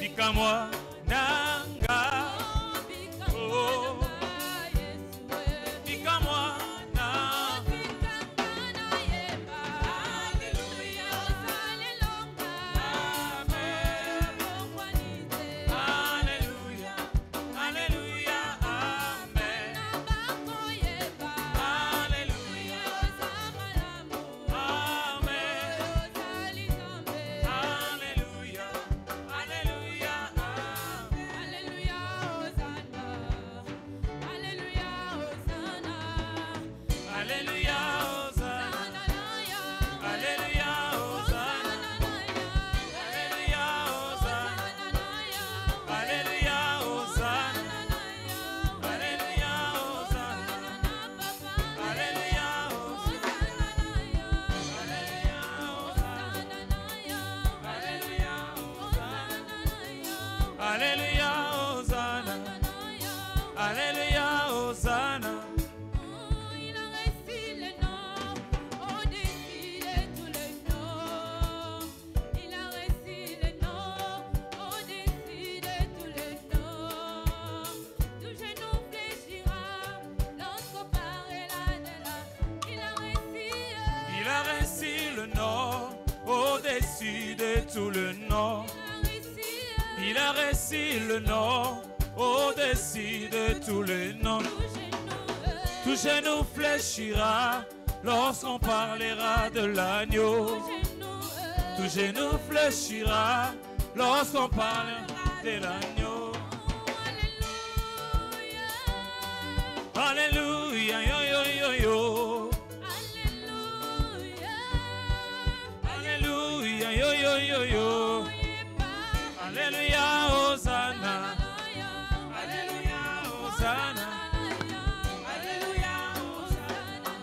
Bika-moi, nanga. Oh, bika-moi, nanga. Alléluia, Hosanna. Alléluia, Hosanna. Il a reçu le nom au-dessus de tous les noms. Il a reçu le nom au-dessus de tous les noms. Tout genou fléchira lorsqu'on parlera de la. Il a reçu le nom au-dessus de tout le nom. Il a reçu le nom au-dessus de tous les noms. Tout genou fléchira lorsqu'on parlera de l'agneau. Tout genou fléchira lorsqu'on parlera de l'agneau. Alléluia, yo yo yo yo. Alléluia, yo yo yo yo. Alléluia, Hosanna. Alléluia, Hosanna. Alléluia, Hosanna.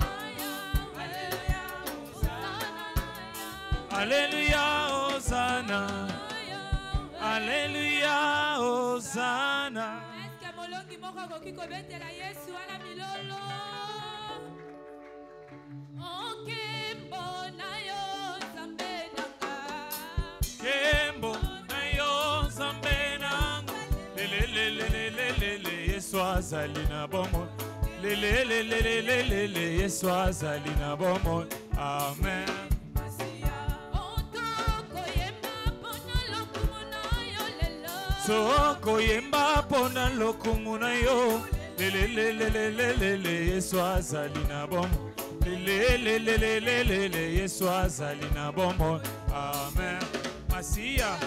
Alléluia, Hosanna. Alléluia, Hosanna. Est-ce que molongi moko akoki kobetela Yesu wana milolo? Okembo na yo Nzambe nanga. Kembo na yo Nzambe nanga. Lelelelelelele Yesu azali na bomoi. Lelelelelelele Yesu azali na bomoi. Amen. Soko yemba pona lokumu na yo. Lelelelelelele Yesu azali na bomoi. Lelelelelelele Yesu azali na bomoi. Amen. Masia.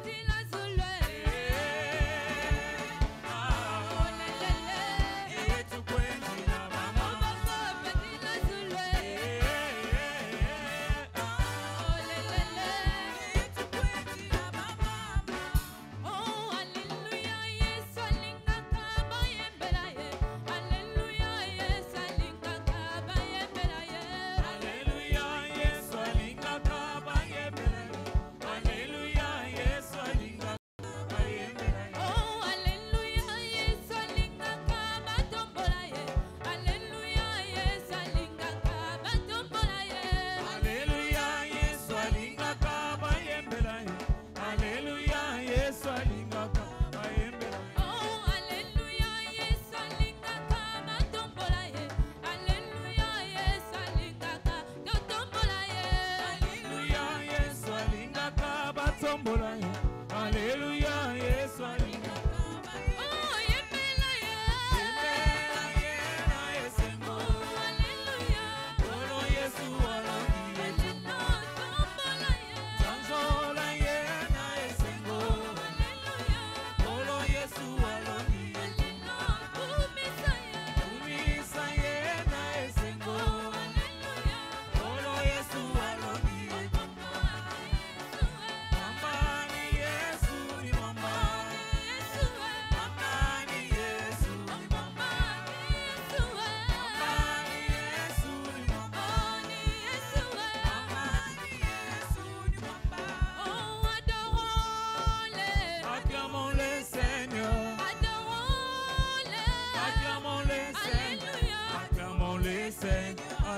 Tila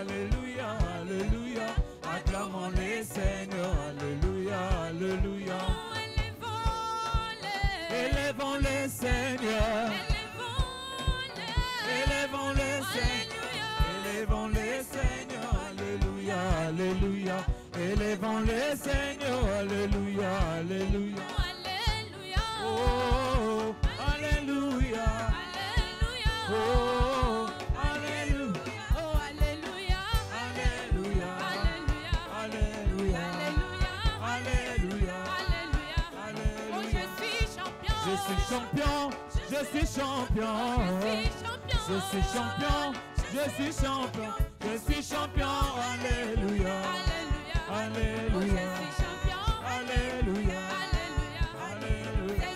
Alléluia, Alléluia. Acclamons les Seigneurs, Alléluia, Alléluia. Élevons les Seigneurs. Élevons les Seigneurs. Élevons les Seigneurs, Alléluia, Alléluia. Élevons les Seigneurs, Alléluia, Alléluia. Oh, Alléluia. Oh, Alléluia. Oh, Alléluia. Alléluia. Alléluia. Alléluia. Alléluia. Oh, je suis champion. Je suis champion. Je suis champion. Je suis champion. Je suis champion. Je suis champion. Alléluia. Alléluia. Alléluia. Alléluia.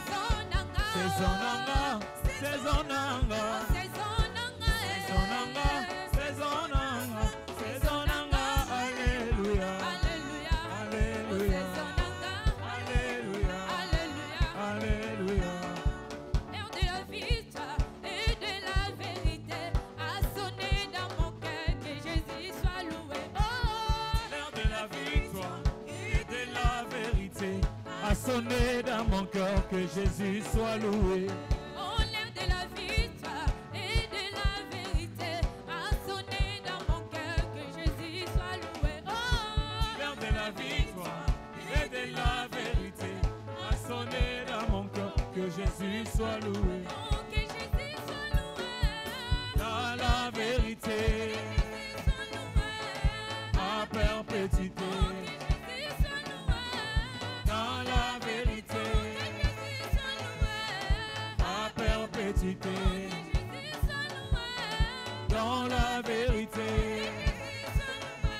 C'est son anga. C'est son anga. C'est son anga. C'est son anga. C'est son anga. Alléluia. Alléluia. Alléluia. Alléluia. L'air de la victoire et de la vérité a sonné dans mon cœur, que Jésus soit loué. Oh, L'air de la victoire et de la vérité a sonné dans mon cœur, que Jésus soit loué. oh, l'air de la victoire et de la vérité a sonné dans mon cœur, que Jésus soit loué. Oh, L'air de la victoire et de la vérité a sonné dans mon cœur, que Jésus soit loué. oh, que Jésus soit loué. Dans la vérité, Que Jésus soit loué. à perpétuité. Oh, que Jésus soit loué. Dans la vérité, Que Jésus soit loué. à perpétuité. Que Jésus soit loué. Dans la vérité, Que Jésus soit loué.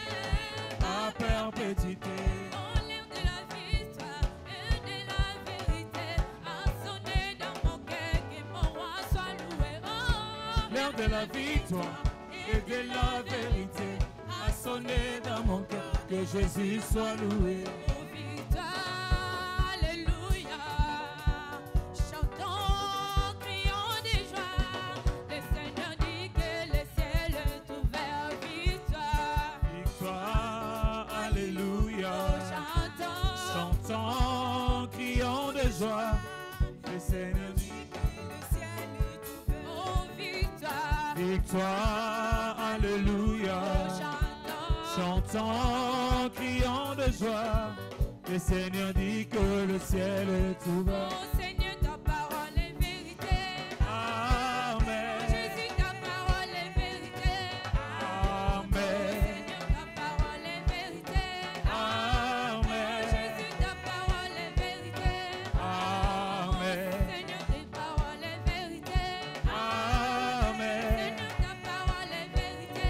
à perpétuité. Oh, l'air de la victoire et de la vérité a sonné dans mon cœur, que mon roi soit loué. Oh, L'air de la victoire et de la vérité a sonné dans mon cœur, que Jésus soit loué. oh, victoire, alléluia. Chantons, crions de joie. Le Seigneur dit que le ciel est ouvert. Victoire, Victoire, alléluia. chantons. Chantons, crions de joie. Le Seigneur dit Oh, victoire, victoire, alléluia. chantons. Chantons, crions de joie. Le Seigneur dit que le ciel est ouvert. Oh, Seigneur, ta parole est vérité. Amen. Jésus, ta parole est vérité. Amen. Seigneur, ta parole est vérité. Amen. Jésus, ta parole est vérité. Amen. Seigneur, ta parole est vérité. Amen. Seigneur, ta parole est vérité.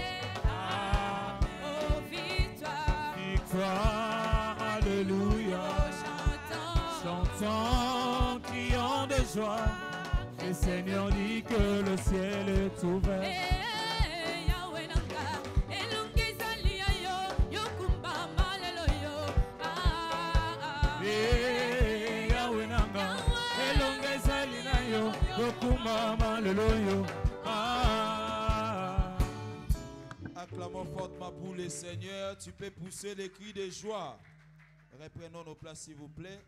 Oh, victoire. Victoire, alléluia. Oh, chantons. Chantons, crions de joie. Le Seigneur dit que le ciel est ouvert. Eh, Yahweh nanga, elongeza lia yo, yokumba malelo yo. Eh, Yahweh nanga, elongeza lina yo, yokumama lelo yo. Ah. Acclamons fortement pour le Seigneur. Tu peux pousser les cris de joie. Reprenons nos places, s'il vous plaît.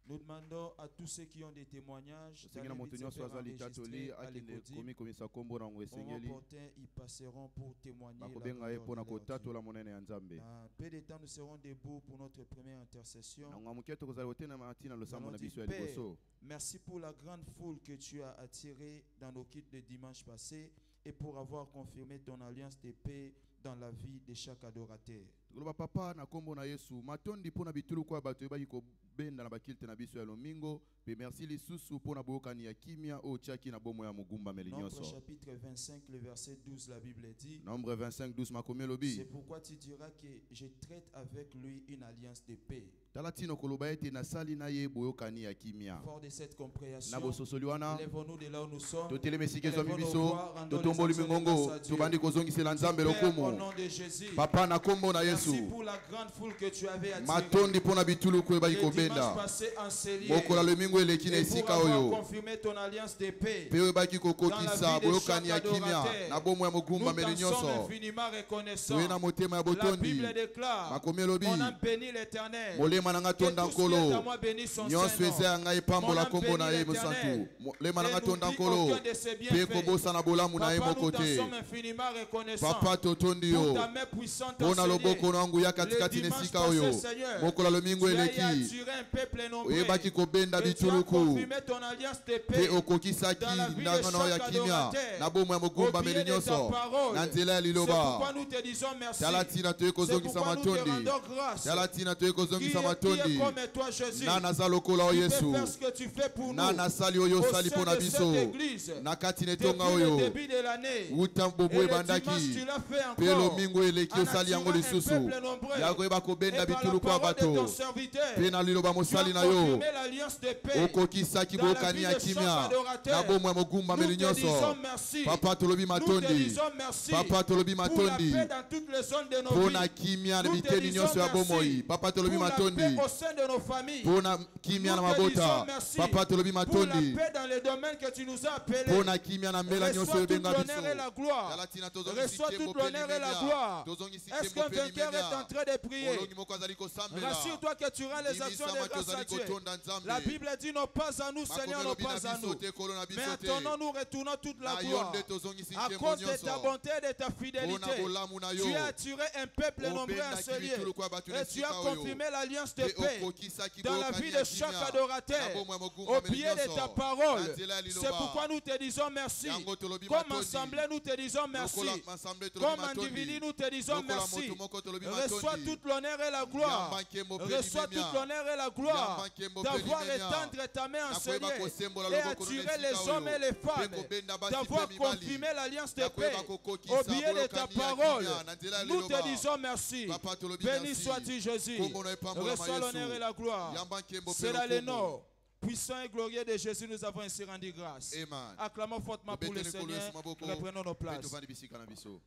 Nous demandons à tous ceux qui ont des témoignages Seigneur d'aller moto vite nyonso faire azali enregistrer tatoli à akende l'écoute. komi komisa kombo na ngo Au esengeli reporter, ils passeront pour témoigner la bakobenga ye grandeur mpona de leur Dieu. kotatola monene ya nzambe Dans peu de temps, nous serons debout pour notre première intercession. na ngwa moke tokozala kotelema ntina Nous losambo allons na dire, biso ya Père, liboso. merci pour la grande foule que tu as attirée dans nos kits de dimanche passé et pour avoir confirmé ton alliance de paix dans la vie de chaque adorateur. tokoloba papa na kombo na yesu matondi mpona bituluku ya bato oyebaki kobenda na bakilte na biso ya lomingo mpe merci lisusu mpona boyokani ya kimia oyo otiaki na bomoi ya mogumbameli Nombre nyonso. chapitre 25, le verset 12, la Bible dit, Nombre 25 12 makomi c'est elobi pourquoi tu diras que je traite avec lui une alliance de paix. tala ntino koloba ete nasali na ye boyokani ya kimia. Fort de cette compréhension, na bososoli wana lèvons-nous de là où nous sommes. totelemi esika ezwami Élevons nos biso voix, rendons totomboli les actions de mingongo grâce à Dieu. tobandi kozongisela nzambe Père, au lokumu. nom de Jésus, Papa na kombo na merci yesu pour la grande foule que tu avais attirée. matondi mpona bituluku oyebaki Le kobenda kobenda passé encelé. mokolo lomingo eleki na Et pour esika avoir oyo confirmé ton alliance de paix, mpe oyo ebaki Dans la kokokisa vie de boyokani ya chaque kimia adorateur, na bomoi ya nous mogumbameli t'en sommes nyonso infiniment reconnaissants. toye na motema ya La botondi Bible déclare, makomi elobi mon âme bénit l'Éternel. molema na nga Que tonda tout ce qui est à nkolo moi bénisse son nyonso Saint-Nom. eza ya ngai epambola Mon âme nkombo na bénit ye l'Éternel. mosantu molema na nga Et tonda n'oublie nkolo aucun de ses mpe bienfaits. kobosana bolamu na ye Papa, nous moko t'en te sommes infiniment reconnaissants papa totondi pour yo ta main puissante mpo na enseignée. loboko na nguya katikati Le na dimanche esika passé, oyo Seigneur, mokolo lomingo tu as eleki attiré un peuple nombreux. oyebaki kobenda Et tu as bituluku confirmé ton alliance de mpe paix okokisaki dans la vie de ndangano ya chaque kimia adorateur. na bomoi ya Au mogumbameli pied de ta nyonso parole. na nzela ya C'est liloba pourquoi nous te disons merci. tala ntina toye C'est kozongisa pourquoi nous te matondi rendons grâce. tala ntina toye Qui kozongisa est matondi comme toi, Jésus? na naza lokola oyo Tu yesu peux faire ce que tu fais pour nous. na nasali oyo Au osali sein mpo na de biso cette église, na kati na depuis etonga le oyo début de l'année, wuta et bobo le dimanche ebandaki tu l'as fait mpe encore, lomingo eleki en osali yango attirant un lisusu peuple nombreux. ya koyeba kobenda Et par la bituluku ya parole de ton bato serviteur, mpe na liloba tu mosali as na yo confirmé l'alliance de paix okokisaki dans la boyokani vie ya de chaque kimia adorateur. na bomoi ya Nous mogumbameli te disons nyonso merci. papa tolobi Nous te matondi disons merci papa tolobi pour la matondi paix dans toutes les zones de nos mpo vies. na kimia na Nous te biteni disons nyonso ya merci bomoi papa tolobi pour la matondi paix au sein de nos familles. mpo na kimia na Nous te disons mabota merci papa tolobi pour la matondi paix dans les domaines que tu nous as appelés. mpo na kimia na mbela nyonso Reçois oyo tout ebenga l'honneur et biso la gloire. tala ntina tozongisi Reçois nkembo tout mpe l'honneur et la limemia gloire. tozongisi Est-ce nkembo qu'un mpe vainqueur est en limemia train de prier? molongi moko azali kosambela Rassure-toi que tu rends les actions de Bimisama grâce à tozali Dieu. kotonda nzambe La Bible dit non pas à nous, Seigneur, non makomi pas elobi à na biso nous. te kolo na Mais biso à te ton nom, nous retournons toute la na yo gloire. nde tozongisi À nkembo cause de ta nyonso bonté et de ta mpo na fidélité, bolamu na yo tu as attiré un peuple nombreux obendaki enseignés. bituluku ya bato na Et tu as esika oyo confirmé l'alliance de mpe paix okokisaki dans la boyokani vie ya de chaque kimia na adorateur. bomoi ya Au mogumbameli pied de ta nyonso parole. na nzela ya C'est liloba pourquoi nous te disons merci. yango tolobi Comme matondi assemblée, nous te disons merci. lokola ensemble tolobi Comme individu, matondi nous te disons lokola merci. moto moko tolobi Reçois matondi toute l'honneur et la gloire. yamba nkembo mpe Reçois toute limemia l'honneur et la gloire Yamba nkembo mpe d'avoir limemia étendre ta main en nakoyeba sérieux kosembola et loboko no na attirer esika les hommes oyo et les mpe femmes, kobenda basi d'avoir mpe mibali confirmé l'alliance de paix nakoyeba au kokokisa pied de ta boyokani ya parole. kimia na nzela ya Nous te liloba disons merci. papa tolobi Béni merci sois-tu Jésus. kombo na epambolama Reçois l'honneur et yesu la gloire. yamba nkembo mpe C'est dans le lokumu nom puissant et glorieux de Jésus, nous avons ainsi rendu grâce. amen Acclamons fortement pour le tobeteli nkolo Seigneur. yesu maboko Reprenons nos mpe places. tovandi bisika na biso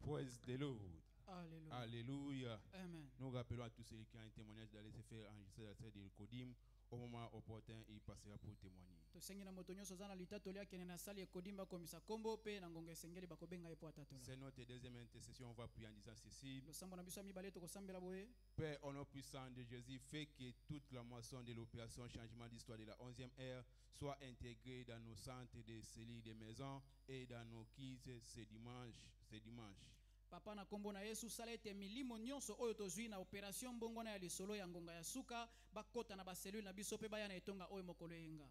Praise the Lord. Alléluia. Alléluia. Amen. Nous rappelons à tous ceux qui ont un témoignage d'aller se faire enregistrer la scène de Kodim. Au moment opportun, il passera pour témoigner. tosengi na moto nyonso aza na litatoli akende na sali ekodimba komisa kombo mpe na ngonga esengeli bakobenga ye po atatola C'est notre deuxième intercession. On va prier en disant ceci. losambo na biso ya mibale tokosambela boye Père, au nom puissant de Jésus, fait que toute la moisson de l'opération changement d'histoire de la 11e ère soit intégrée dans nos centres de cellules de maison et dans nos kits ce dimanche. papa na kombo na yesu sala ete milimo nyonso oyo tozwi na operation mbongwana ya lisolo ya ngonga ya suka bakota na baselule na biso mpe baya na etonga oyo mokolo eyenga.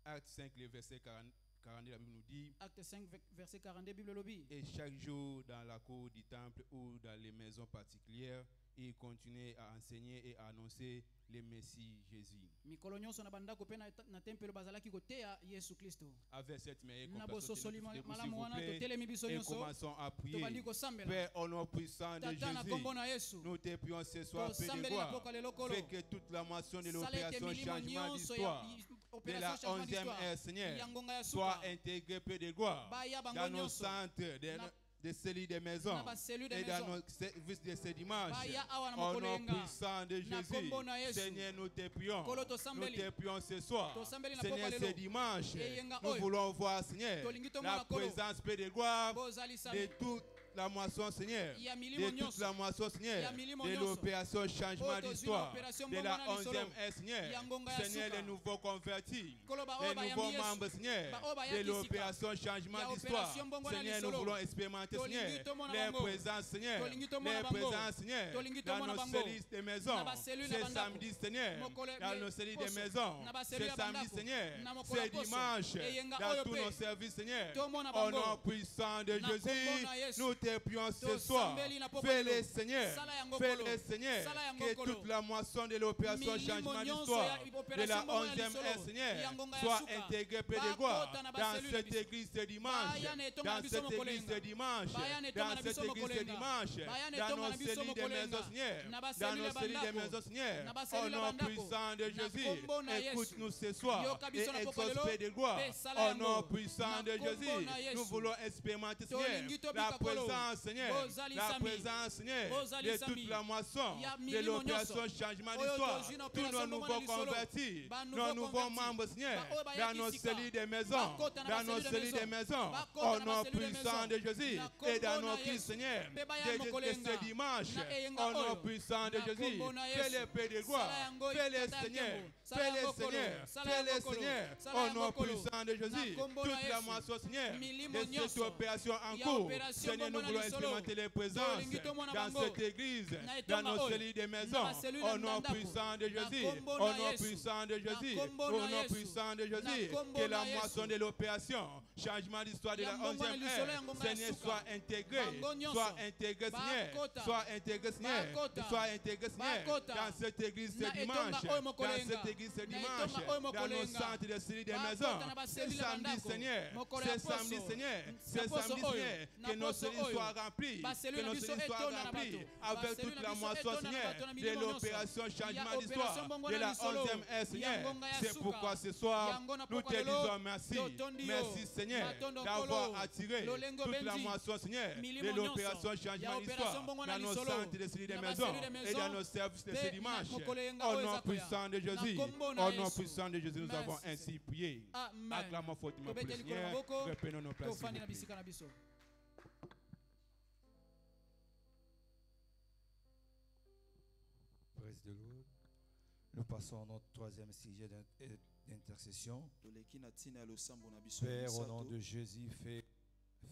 Acte 5, le verset 42, la Bible nous dit: Acte 5 verset 42 Bible lobi et chaque jour dans la cour du temple ou dans les maisons particulières, il continuait à enseigner et à annoncer le Messie Jésus. mikolo nyonso na bandako mpe na tempelo bazalaki koteya yesu kristo Avec cette meilleure na compassion, bososoli s'il malamu vous wana plaît, totelemi biso et nyonso commençons à prier. tobandi kosambela Père, au nom puissant de tata na Jésus, kombo na yesu nous te prions ce soir, Père de tosambeli na gloire, poka lelo kolo fais que toute la moisson de sala ete l'opération milimo changement nyonso d'histoire ya de la opération changement 11e d'histoire ère, Seigneur, ya ngonga ya soit suka intégrée, Père de gloire, baya bango dans nos nyonso centres, Na- de cellules de maison na baselule de et dans maison nos services de ce dimanche. baya awa na Au mokolo nom yenga puissant de Na Jésus, kombo na Yesu. Seigneur, nous te prions. Kolo Nous tosambeli. te prions ce soir. Tosambeli na Seigneur, poka ce lelo. dimanche, Eyenga nous oyo. voulons voir, Seigneur, Tolingi la tomona kolo. présence, Père de gloire, bozalisa de toute la moisson, Seigneur, ya milimo de toute nyonso la moisson, Seigneur, Ya milimo de nyonso. l'opération changement Oyo tozwi d'histoire, na opération de la mbongwana lisolo. 11e ère, Seigneur, Ya ngonga ya Seigneur, suka. les nouveaux convertis, Kolo ba oyo les bayambi nouveaux Yesu. membres, Seigneur, Ba oyo bayaki de sika. l'opération changement Ya d'histoire, opération mbongwana Seigneur, nous lisolo. voulons expérimenter, Tolingi Seigneur, tomona les bango. présences, Seigneur, Tolingi tomona les bango. présences, Seigneur, Tolingi dans tomona nos bango. cellules de maison, Na baselule na ce bandako. samedi, Seigneur, Mokolo- dans nos cellules de poso. maison, Na baselule ce ya samedi, bandako. Seigneur, Na mokolo ce poso. dimanche, Eyenga dans oyo tous pe. nos services, Seigneur, Tomona au bango. nom puissant de Na Jésus, kombo na Yesu. nous te prions ce To soir. sambeli na popo Fais-les, lelo. Seigneur, Sala yango fais-les, kolo. Seigneur, Sala yango que kolo. toute la moisson de l'opération Milimo changement nyonso d'histoire ya de la opération mbongwana 11e lisolo. ère, Seigneur, Ya ngonga ya soit suka. intégrée, Père de Bakota gloire, na dans baselule cette biso. église ce dimanche, Baya na etonga na dans biso cette mokolo église yenga. ce dimanche, Baya na etonga dans na cette biso église mokolo ce yenga. dimanche, Baya na dans etonga nos na biso cellules de mokolo maison, yenga. Seigneur, Na dans baselule nos cellules de bandako. maison, Seigneur, Na au baselule nom bandako. puissant de Na Jésus, kombo na Yesu. écoute-nous ce soir Yoka et biso na popo exauce, lelo. Père de gloire, Pe sala au yango. nom puissant Na de kombo Jésus, na Yesu. nous voulons expérimenter, Tolingi Seigneur, tobika la kolo. présence, Seigneur, Bozali la sami. présence, Seigneur, Bozali de sami. toute la moisson, Ya de milimo l'opération nyonso. changement Oyo d'histoire, tozwi na tous nos opération nouveaux bomba na lisolo. convertis, Ba nos nouveaux nouveaux convertis. membres, Seigneur, Ba oyo dans bayaki nos sika. cellules des maisons, Bakota na dans nos baseli de cellules des maison. maisons, Bakota au na nom baseli de puissant maison. de Jésus, Na et dans kombo nos na culs, Yesu. Seigneur, Beba ya de mokolenga. ce dimanche, Na eyenga au nom oyo. puissant de Na Jésus, kombo na fais Yesu. les paix de gloire, Sala yango fais-les, tata Seigneur, yango. Sala fais-les, yango kolo. Seigneur, Sala fais-les, yango kolo. Seigneur, Sala au yango nom kolo. puissant de Jésus, Na kombo na toute la Yesu. moisson, Seigneur, Milimo de cette nyonso. opération en Ya cours, opération Seigneur, nous bomba na voulons lisolo. expérimenter les présences Tolingi tomona dans bango. cette église, Na dans etonga nos oyo. cellules des Na maisons, basellule au na nom ndako. puissant de Na Jésus, kombo au na nom Yesu. puissant de Na Jésus, kombo au na nom Yesu. puissant de Na Jésus, kombo que la na Yesu. moisson de l'opération, changement d'histoire de Ya la mbongo na 11e lisolo ya ère, ngonga ya Seigneur, suka. soit intégré, Bango nyonso. soit intégré, Seigneur, Bakota. soit intégré, Seigneur, Bakota. soit intégré, Seigneur, Bakota. dans cette église ce Na dimanche, etonga oyo dans mokolenga. cette église ce Na dimanche, etonga oyo dans nos mokolenga. centres de cellules des Bakota maisons, na ce baselile samedi, bandako. Seigneur, Mokolo ce ya samedi, poso. Seigneur, Na ce poso samedi, oyo. Seigneur, Na que nos poso cellules oyo. soient remplies, Baselule que na nos biso cellules soient etona na remplies bato. avec Baselule toute na la biso moisson, etona na Seigneur, bato na de milimo nyonso. l'opération Ya changement opération d'histoire bongo de na la lisolo. 11e ère, Seigneur. Ya ngonga ya C'est suka. pourquoi ce soir, Ya ngona nous te pokwa lelo. disons merci. Totondi yo. Merci, Seigneur, Matondo d'avoir kolo. attiré Lolengo toute la benzi. moisson, Seigneur, Milimo de l'opération nyonso. changement Ya d'histoire opération bongo na dans nos lisolo. centres de cellules des Na maisons baselule des et dans maisons. nos services de ce Pe dimanche. na mokolenga Au oyo nom eza koya. puissant de Na Jésus, kombo na au nom Yesu. puissant de Jésus, nous Merci. avons ainsi prié. Amen. Acclamons fortement pour le Tobete likolo Seigneur. maboko. Reprenons nos places. s'il Tofandi vous na plaît. bisika na biso. Praise the Lord. Nous passons à notre troisième sujet d'intercession. toleki na ntina ya losambo na biso ya Père, au nom misato. de Jésus,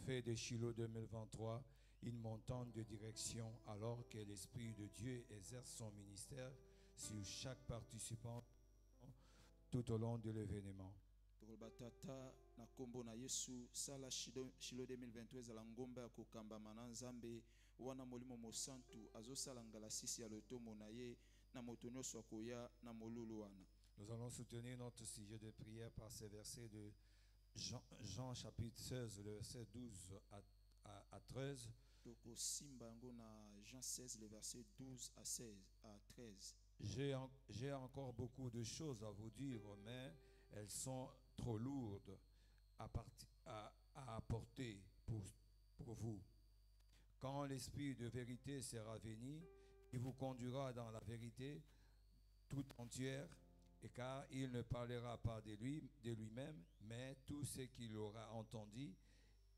fais de Shiloh 2023 une montante de direction alors que l'Esprit de Dieu exerce son ministère sur chaque participant tout au long de l'événement. tokoloba tata na nkombo na yesu sala shilo 2023 ezala ngomba ya kokambama na nzambe wana molimo mosantu azosala ngalasisi ya lotomo na ye na moto nyonso akoya na molulu wana. Nous allons soutenir notre sujet de prière par ces versets de Jean chapitre 16, le verset 12 à 13. tokosimba yango na Jean 16 le verset 12 à 16 à 13. J'ai encore beaucoup de choses à vous dire, mais elles sont trop lourdes à apporter pour vous. Quand l'Esprit de vérité sera venu, il vous conduira dans la vérité tout entière, et car il ne parlera pas de lui-même, mais tout ce qu'il aura entendu,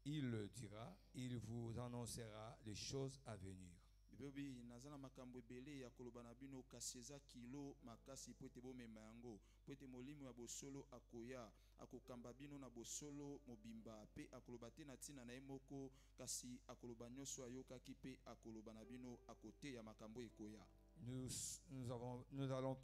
il le dira, il vous annoncera les choses à venir. bibebi naza na makambo ebele ya koloba na bino kasi eza kilo makasi po ete bomema yango po ete molimo ya bosolo akoya akokamba bino na bosolo mobimba mpe akoloba te na ntina na ye moko kasi akoloba nyonso ayokaki mpe akoloba na bino akoteya makambo ekoya. Nous allons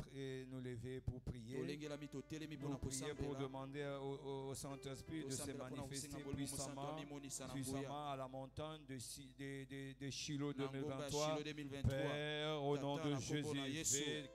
nous lever pour prier. tolengelami totelemi Nous mpona prier pour kosambela demander au Saint-Esprit de se tosambela mpona manifester kosenga molimo mosantu puissamment amimonisa na nguya à la montagne de Shiloh na ngomba ya 2023. shilo 2023. Père, au nom Tata, de na kombo na Jésus, Yesu.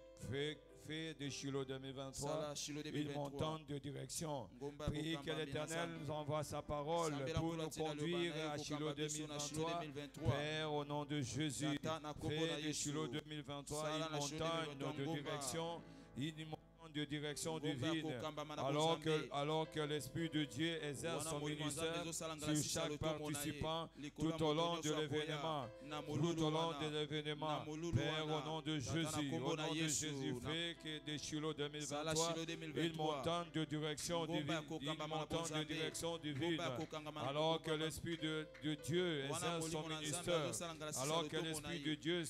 fais de Shiloh 2023 sala shilo une 2023 montante de direction. ngomba ya Priez que kokamba l'Éternel bino nous envoie sa parole Sambela pour mpona nous ntina conduire loba na ye à Shiloh kokamba biso na shilo 2023. 2023. Père, au nom de Jésus, Tata, na kombo na fais de Yesu. Shiloh 2023 Sala une na Shiloh montagne 2023 de ngomba. direction, une montagne de direction Ngomba ya divine. kokambama na Alors que l'Esprit de Dieu exerce Wana son molimo ya Nzambe ministère ezosala sur ngalasisi ya chaque lotomo na ye. participant Likolo ya tout au moto long nyonso de akoya l'événement. na Tout molulu au long wana. de l'événement, Na molulu Père, wana. au nom de Tata, na Jésus, kombo au na nom de Yesu, Jésus, na- fais que de Shiloh Sala 2023 Shiloh 2023. une montagne de direction Ngomba ya divine, une kokambama na montagne de bonzambe. direction divine, Ngomba ya kokangama na alors que kokambama. l'Esprit de Dieu Wana exerce son molimo na Nzambe ministère, azosala ngalasisi ya alors que lotomo na l'Esprit ye. de Dieu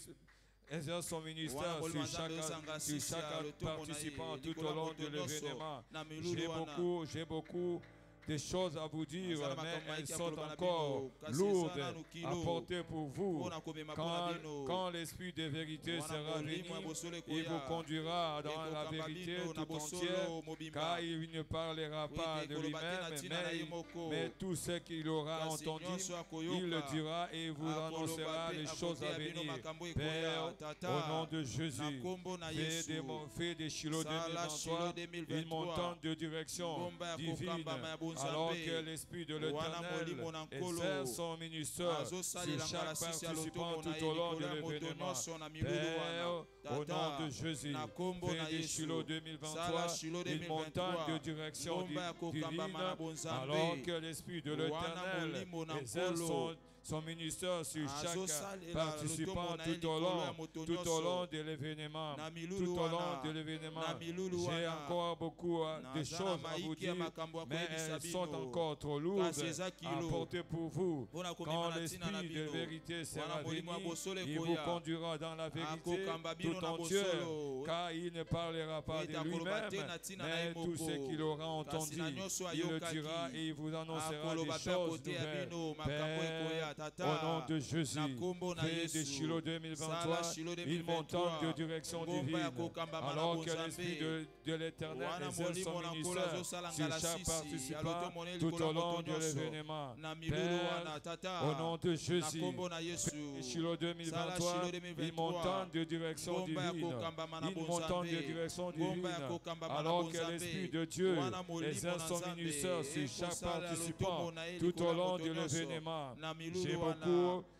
exerce son ministère Wana molimo sur ya Nzambe azosala ngalasisi chaque ya lotomo na ye. participant tout Likolo au ya long moto de nyonso l'événement. na milulu wana. J'ai beaucoup de choses à vous dire, Azala mais makambo elles ayaki sont akoloba na encore bino, kasi lourdes eza nanu kilo. à porter pour vous. Mpona komema mpona bino. Quand l'Esprit de vérité Wana sera venu, molimo ya bosolo il ekoya. vous conduira dans la Ekokamba vérité bino na tout bosolo entière, mobimba. car il ne parlera pas Oui, de ekoloba te na lui-même, ntina na ye moko. mais tout ce qu'il aura Kasi entendu, nyonso akoyoka. il le dira et vous Akoloba annoncera pe les choses à akoteya bino venir. makambo Père, ekoya. Tata, au nom de Jésus, na kombo na Yesu. fais des Shiloh Sala 2023 Shiloh une montante de direction Ngomba ya divine, kokambama ya bonzambe. alors que l'Esprit de Wana molimo na l'Éternel nkolo. exerce son ministère Azosalela sur chaque ngalasisi ya participant lotomo na ye tout au long de likolo ya moto l'événement. nyonso na milulu Père, wana. au Tata, nom de Jésus, na kombo na fais de Yesu. Shiloh Sala 2023 Shiloh une 2023. montagne de direction Ngomba ya kokambama na divine, bonzambe. alors que l'Esprit de Wana l'Éternel molimo na exerce nkolo. son ministère sur chaque azosalela participant lotombo na ye tout au likolo ya long, moto tout au long nyonso. de l'événement. Na Tout milulu au long wana, de l'événement, na milulu j'ai wana, encore beaucoup de naza na choses à vous maiki ya dire, makambo ya mais koyebisa elles sont bino. encore trop lourdes Kasi eza à kilo. porter pour vous. Mpona komema Quand na ntina na l'Esprit de bino. vérité sera Wana venu, molimo ya bosolo il vous ekoya. conduira dans la vérité Akokamba bino tout na entière, bosolo. car il ne parlera pas de Ita koloba te lui-même, na ntina na ye mais tout moko. ce qu'il aura Kasi entendu, na nyonso il le ayokaki. dira et il vous annoncera Akoloba des pe à choses côté ya nouvelles. bino, makambo ekoya, Père, tata. au nom de Jésus, Na kombo na fais de Yesu. Shiloh 2023 Sala Shiloh une 2023. montagne de direction Ngomba divine, ya kokamba mana alors que bonzambe. l'Esprit de l'Éternel Wana exerce son molimo na ministère nkolo azosala sur ngala chaque sisi, participant aloto moneli tout likolo au long moto de nyonso. l'événement. Na milulu Père, wana, tata. au nom de Na Jésus, kombo na Yesu. Shiloh 2023, Sala Shiloh 2023. une montagne de direction Ngomba ya divine, kokamba mana une bonzambe. montagne de direction Ngomba ya divine, kokamba mana alors que bonzambe. l'Esprit de Dieu Wana molimo exerce na son Nzambe. ministère sur chaque Ekosala participant lotombo na ye tout likolo au ya long moto de nyonso. l'événement. Na milulu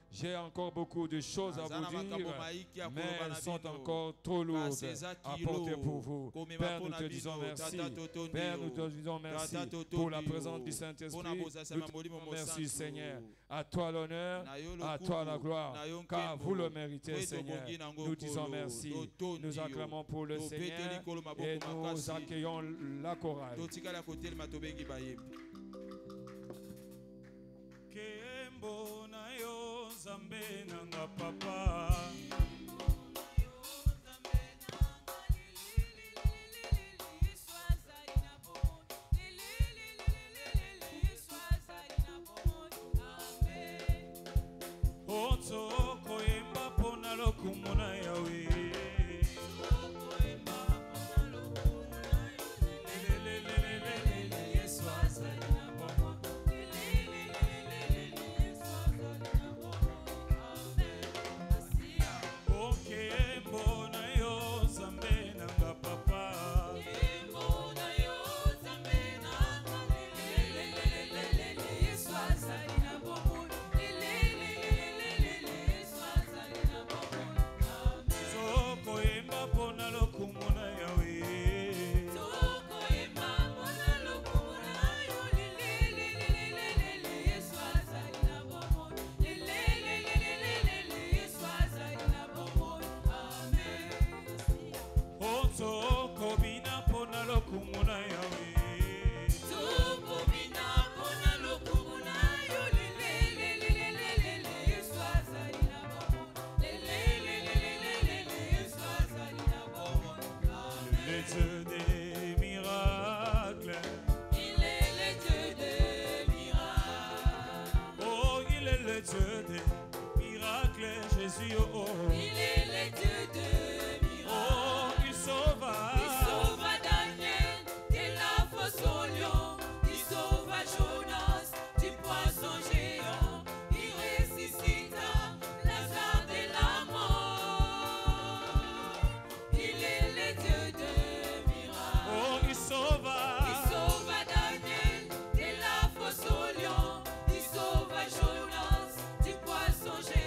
J'ai encore beaucoup de choses à Naza na vous makambo dire, maiki ya mais koloba na elles sont bino. encore trop lourdes Kasi eza à kilo. porter pour vous. Komema Père, nous mpona te bino. disons merci. Tata totondi Père, yo. nous te disons merci Tata totondi pour la yo. présence du Mpona Saint-Esprit. bozalisa Nous na te molimo disons merci, mosantu. Seigneur. À toi l'honneur, Na yo à lokumu, toi la gloire, na yo car nkembo. vous le méritez, Kwe Seigneur. tobongi nango Nous disons nkolo. merci. Totondi Nous yo. acclamons pour le Tobeteli Seigneur nkolo maboko et nous makasi. accueillons la chorale. totikala kotelema tobengi bayembi. Kembo na yo Nzambe nanga papa. Ozo koyemba pona lokumu na Yawe. Yesu azali na bomoi. Okembo na yo Nzambe nanga papa. Zokoyemba pona lokumu na Yawe. Ozokobina pona lokumu na Yawe. Le Dieu des miracles. Oh, il est le Dieu des miracles, Jésus. Oh, oh. Oh, il sauva. Oh, il sauva.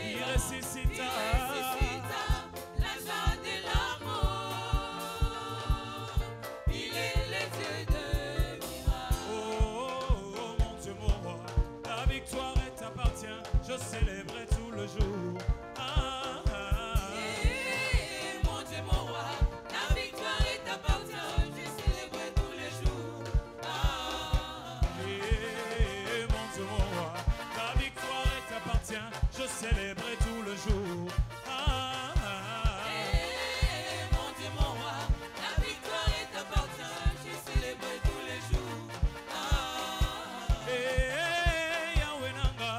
Il ressuscita. Oh, mon Dieu, mon roi, la victoire t'appartient. Je célébrerai tout le jour. Ah, ah, ah. Eh, mon Dieu, mon roi, la victoire t'appartient. Je célébrerai tout le jour. Ah, ah, ah. Eh, Yahweh nanga,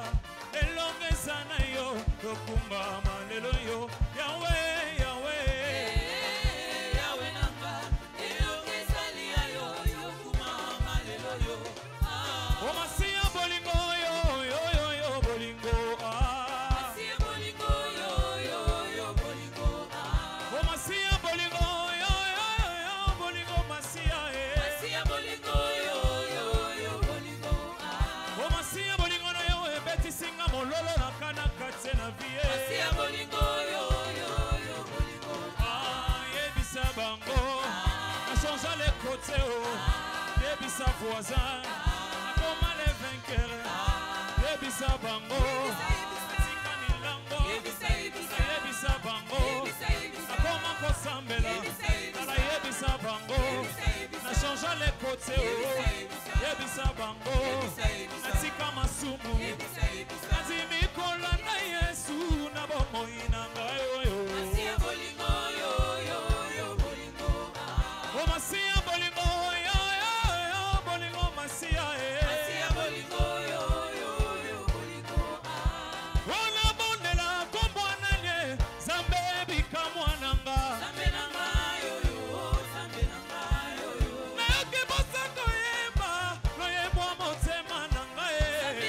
elongeza na yo, tokumbama lelo yo. Yahweh, Yahweh. O masiya bolingo yo, yo, yo, yo, bolingo. Ah. O masiya bolingo yo, yo, yo, yo, bolingo masiya eh. O masiya bolingo na yo ebetisinga mololo na kana kati na vie. Ah, yebisa bango, na change les côtés oh. Yebisa voisin, akoma les vainqueurs. Yebisa bango, nayebisa bango nakoma kosambela nayebisa bango nachangea le kote yebisa bango natika masumu nazimi kolanda Yesu na bomoi na ngai oyo Masia bolingo bolingo Masia ona bondela kombwananye Zambe bika mwananga nayoki bosako yeba loyebwa motema na ngai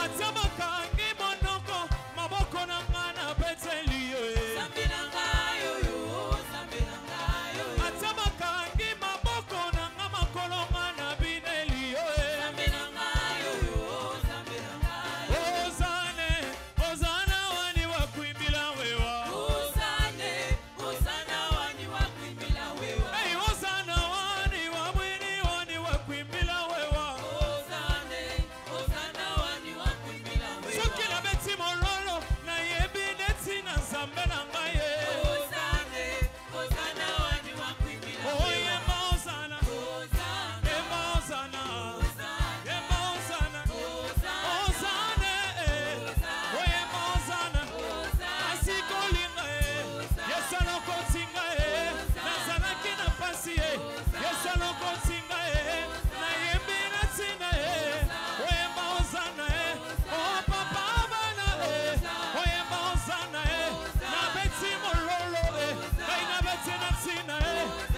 atia makangi monoko maboko na nga na beteli yo atia makangi maboko na nga makolo nga na bineli yo Ozane wani wa kuimbila wewa Hey Ozana wani wa mwini wani wa kuimbila wewa Soki la beti mololo na yebi neti na Nzambe na ngaye Oh yema Ozana Yema Ozana Yema Ozana Ozane Oh yema Ozana Asikolinga Yesano kotinga Nazanaki na pasi Yesano kotinga na yebi netina Oh yema Ozana Oh papa bana Oh yema Ozana na beti mololo na beti netina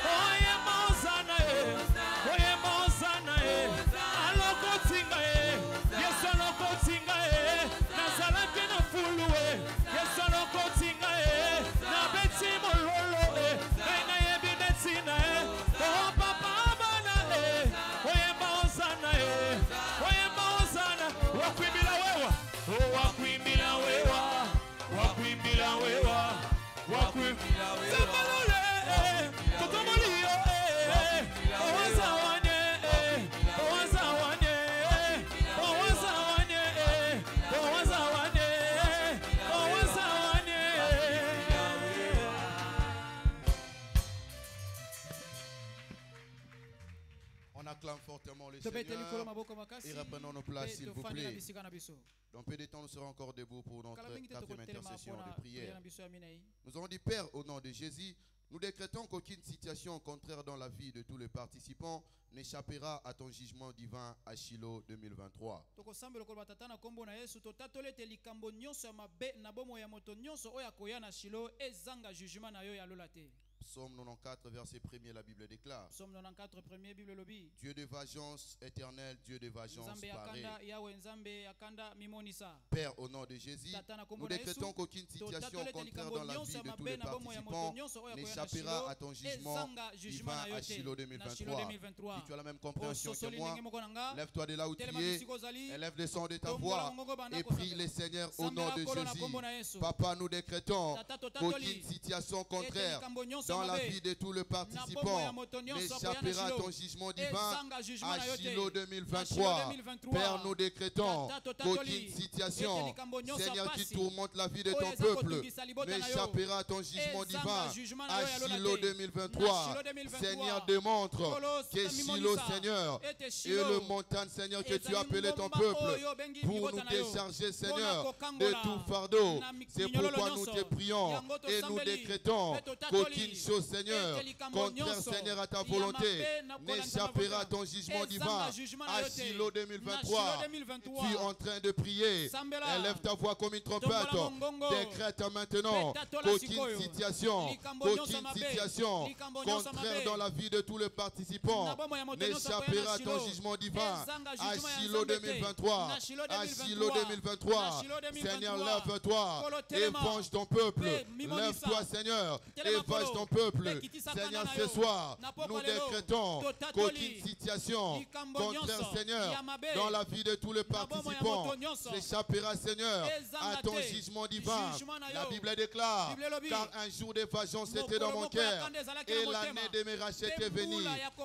Oh yema Ozana Oh yema Ozana alo kotinga Yesano kotinga nazalaki na fulu Yesano kotinga na beti mololo na yebi netina Oh papa bana Oh yema Ozana wakuimbila wewa Oh wakuimbila wewa wakuimbila wewa wakuimbila wewa Zabalole totomoliyo owazawanye owazawanye owazawanye owazawanye owazawanye On acclame fortement le tobete likolo Seigneur maboko makasi et reprenons nos places, s'il vous tofandi na plaît. bisika na biso Dans peu de temps, nous serons encore debout pour notre kala mingi te quatrième tokotelema intercession mpona de priere prière. na biso ya minei Nous avons dit, Père, au nom de Jésus, nous décrétons qu'aucune situation contraire dans la vie de tous les participants n'échappera à ton jugement divin à Shiloh 2023. tokosambela lokolo batata na kombo na Yesu totatoli ete likambo nyonso ya mabe na bomoi ya moto nyonso oyo akoya na Shilo ezanga jugement na yo ya lola te. Psaume 94, verset 1er, la Bible déclare: Psaume 94 premier Bible lobi Dieu de vengeance éternelle, Dieu de vengeance Nzambe pareil. yakanda yawe Nzambe yakanda mimonisa. Père, au nom de Jésus, Tata na nous kombo na décrétons Yesu qu'aucune situation contraire dans la vie de tous les participants n'échappera à ton jugement divin à Shiloh 2023. Si tu as la même compréhension que moi, lève-toi de là où tu es, élève le son de ta voix et prie le Seigneur au nom de Jésus. Papa, nous décrétons qu'aucune situation contraire dans la vie de tous les participants n'échappera à ton jugement divin à Shiloh 2023. Père, nous décrétons qu'aucune situation, Seigneur, qui tourmente la vie de ton peuple n'échappera à ton jugement divin à Shiloh 2023. Seigneur, démontre que Shiloh, Seigneur, est le montagne, Seigneur, que tu as appelé ton peuple pour nous décharger, Seigneur, de tout fardeau. C'est pourquoi nous te prions et nous décrétons qu'aucune chose, Seigneur, contraire, Seigneur, à ta volonté, n'échappera à ton jugement divin à Shiloh 2023. Tu es en train de prier. Élève ta voix comme une trompette. Décrète maintenant qu'aucune situation contraire dans la vie de tous les participants n'échappera à ton jugement divin à Shiloh 2023. À Shiloh 2023. Seigneur, lève-toi et venge ton peuple. Lève-toi, Seigneur, et venge ton peuple. Seigneur, ce soir, nous décrétons qu'aucune situation contraire, Seigneur, dans la vie de tous les participants s'échappera, Seigneur, à ton jugement divin. La Bible déclare, car un jour de vengeance était dans mon cœur et l'année de mes rachats était venue.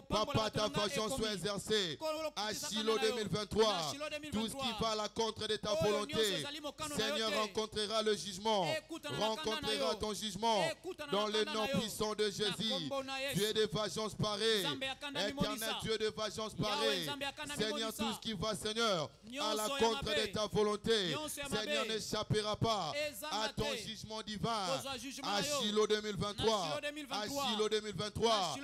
Papa, ta vengeance soit exercée à Shiloh 2023. Tout ce qui va à la contre de ta volonté, Seigneur, rencontrera le jugement, rencontrera ton jugement dans le nom puissant de Jésus. Dieu de vengeance paré, éternel Dieu de vengeance paré. Seigneur, tout ce qui va, Seigneur, à la contre de ta volonté, Seigneur, n'échappera pas à ton jugement divin. À Shiloh 2023, à Shiloh 2023,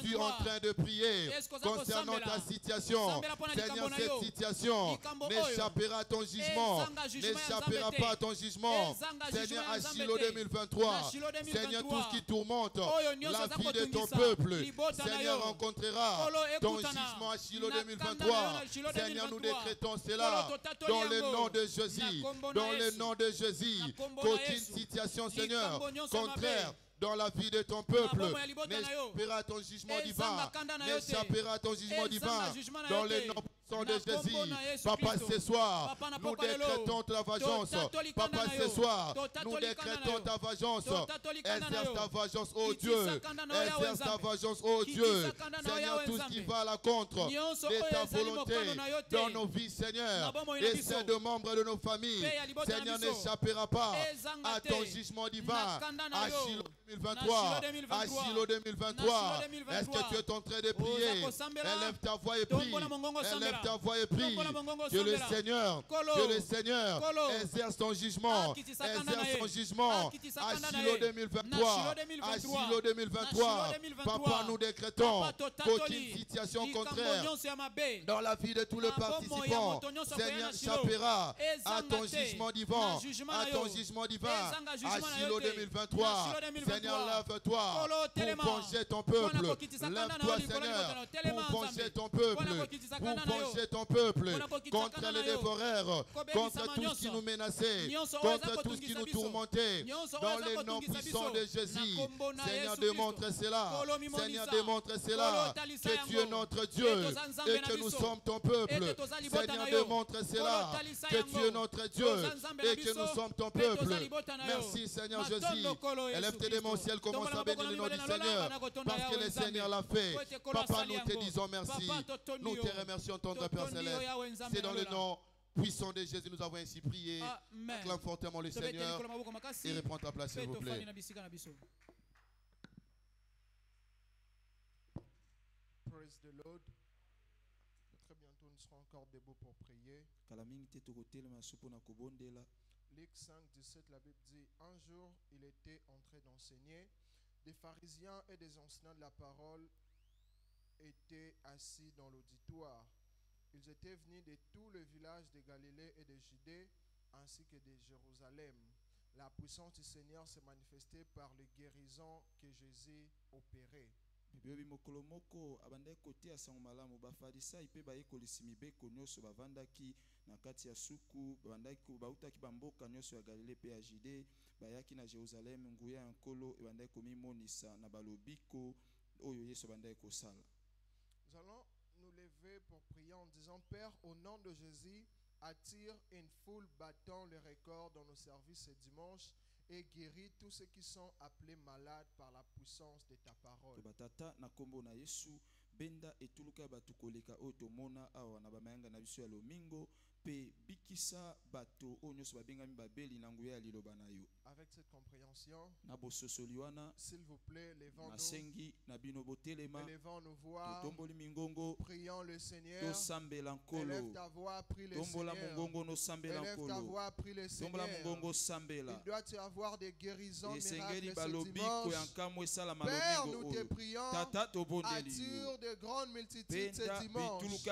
tu es en train de prier concernant ta situation. Seigneur, cette situation n'échappera à ton jugement, n'échappera pas à ton jugement. Seigneur, à Shiloh 2023, Seigneur, tout ce qui tourmente la vie de ton peuple, Seigneur, rencontrera ton jugement à Shiloh 2023. Seigneur, nous décrétons cela dans le nom de Jésus, dans le nom de Jésus, qu'aucune situation, Seigneur, contraire dans la vie de ton peuple n'échappera à ton jugement divin, n'échappera à ton jugement divin dans le nom de Jésus. Papa, ce soir, nous décrétons ta vengeance. Papa, ce soir, nous décrétons ta vengeance. Exerce ta vengeance, oh Dieu. Exerce ta vengeance, oh Dieu. Seigneur, tout ce qui va à la contre de ta volonté dans nos vies, Seigneur, et ceux de membres de nos familles, Seigneur, n'échappera pas à ton jugement divin. À Shiloh 2023, à Shiloh 2023, est-ce que tu es en train de prier? Élève ta voix et prie. Élève ta voix et prie. Que le Seigneur exerce ton jugement. Exerce ton jugement. À Shiloh 2023. À Shiloh 2023. Papa, nous décrétons qu'aucune situation contraire dans la vie de tous les participants, Seigneur, échappera à ton jugement divin. À ton jugement divin. À Shiloh 2023. Seigneur, lève-toi pour venger ton peuple. Lève-toi, Seigneur, pour venger ton peuple. Pour venger ton peuple contre les dévoreurs, contre tout ce qui nous menaçait, contre tout ce qui nous tourmentait. Dans le nom puissant de Jésus, Seigneur, démontre cela. Seigneur, démontre cela. Que tu es notre Dieu et que nous sommes ton peuple. Seigneur, démontre cela. Que tu es notre Dieu et que nous sommes ton peuple. Merci, Seigneur Jésus. Élève tes démons au ciel, commence à bénir le nom du Seigneur. Parce que le Seigneur l'a fait. Papa, nous te disons merci. Nous te remercions, tendre Père Céleste. C'est dans le nom puissant de Jésus nous avons ainsi prié. Acclame fortement le Seigneur et reprends ta place, s'il vous plaît. Praise the Lord. Très bientôt, nous serons encore debout pour prier. Luc 5, 17, la Bible dit: un jour, il était en train d'enseigner. Des pharisiens et des enseignants de la parole étaient assis dans l'auditoire. Ils étaient venus de tous les villages de Galilée et de Judée, ainsi que de Jérusalem. La puissance du Seigneur s'est manifestée par les guérisons que Jésus opérait. bibebi mokolo moko abandaki kotia sango malamu bafarisai mpe bayekolisi mibeko nyonso bavandaki na kati ya suku bautaki bamboka nyonso ya Galile mpe ya Jide bayaki na Jérusalem nguya ya nkolo ebandaki komimonisa na balobiko oyo Yesu abandaki kosala. Nous allons nous lever pour prier en disant: Père, au nom de Jésus, attire une foule battant le record dans nos services ce dimanche et guéris tous ceux qui sont appelés malades par la puissance de ta parole. Batata na kombo na Yesu benda etuluka batu koleka oyo tomona awa na bamayanga na biso ya lomingo pe bikisa bato oyo nyonso babengami babeli na nguya ya liloba na yo. Avec cette compréhension, na bososoli wana s'il vous plaît, levons-nous, nasengi na bino botelema, levons nos voix, totomboli mingongo, prions le Seigneur, tosambela nkolo, élève ta voix, prie le tombola Seigneur, mongongo no sambela nkolo, élève ta voix, prie le Seigneur, tombola mongongo sambela. Il doit y avoir des guérisons miracles ce dimanche. Père, nous te prions, attire de grandes multitudes ce dimanche,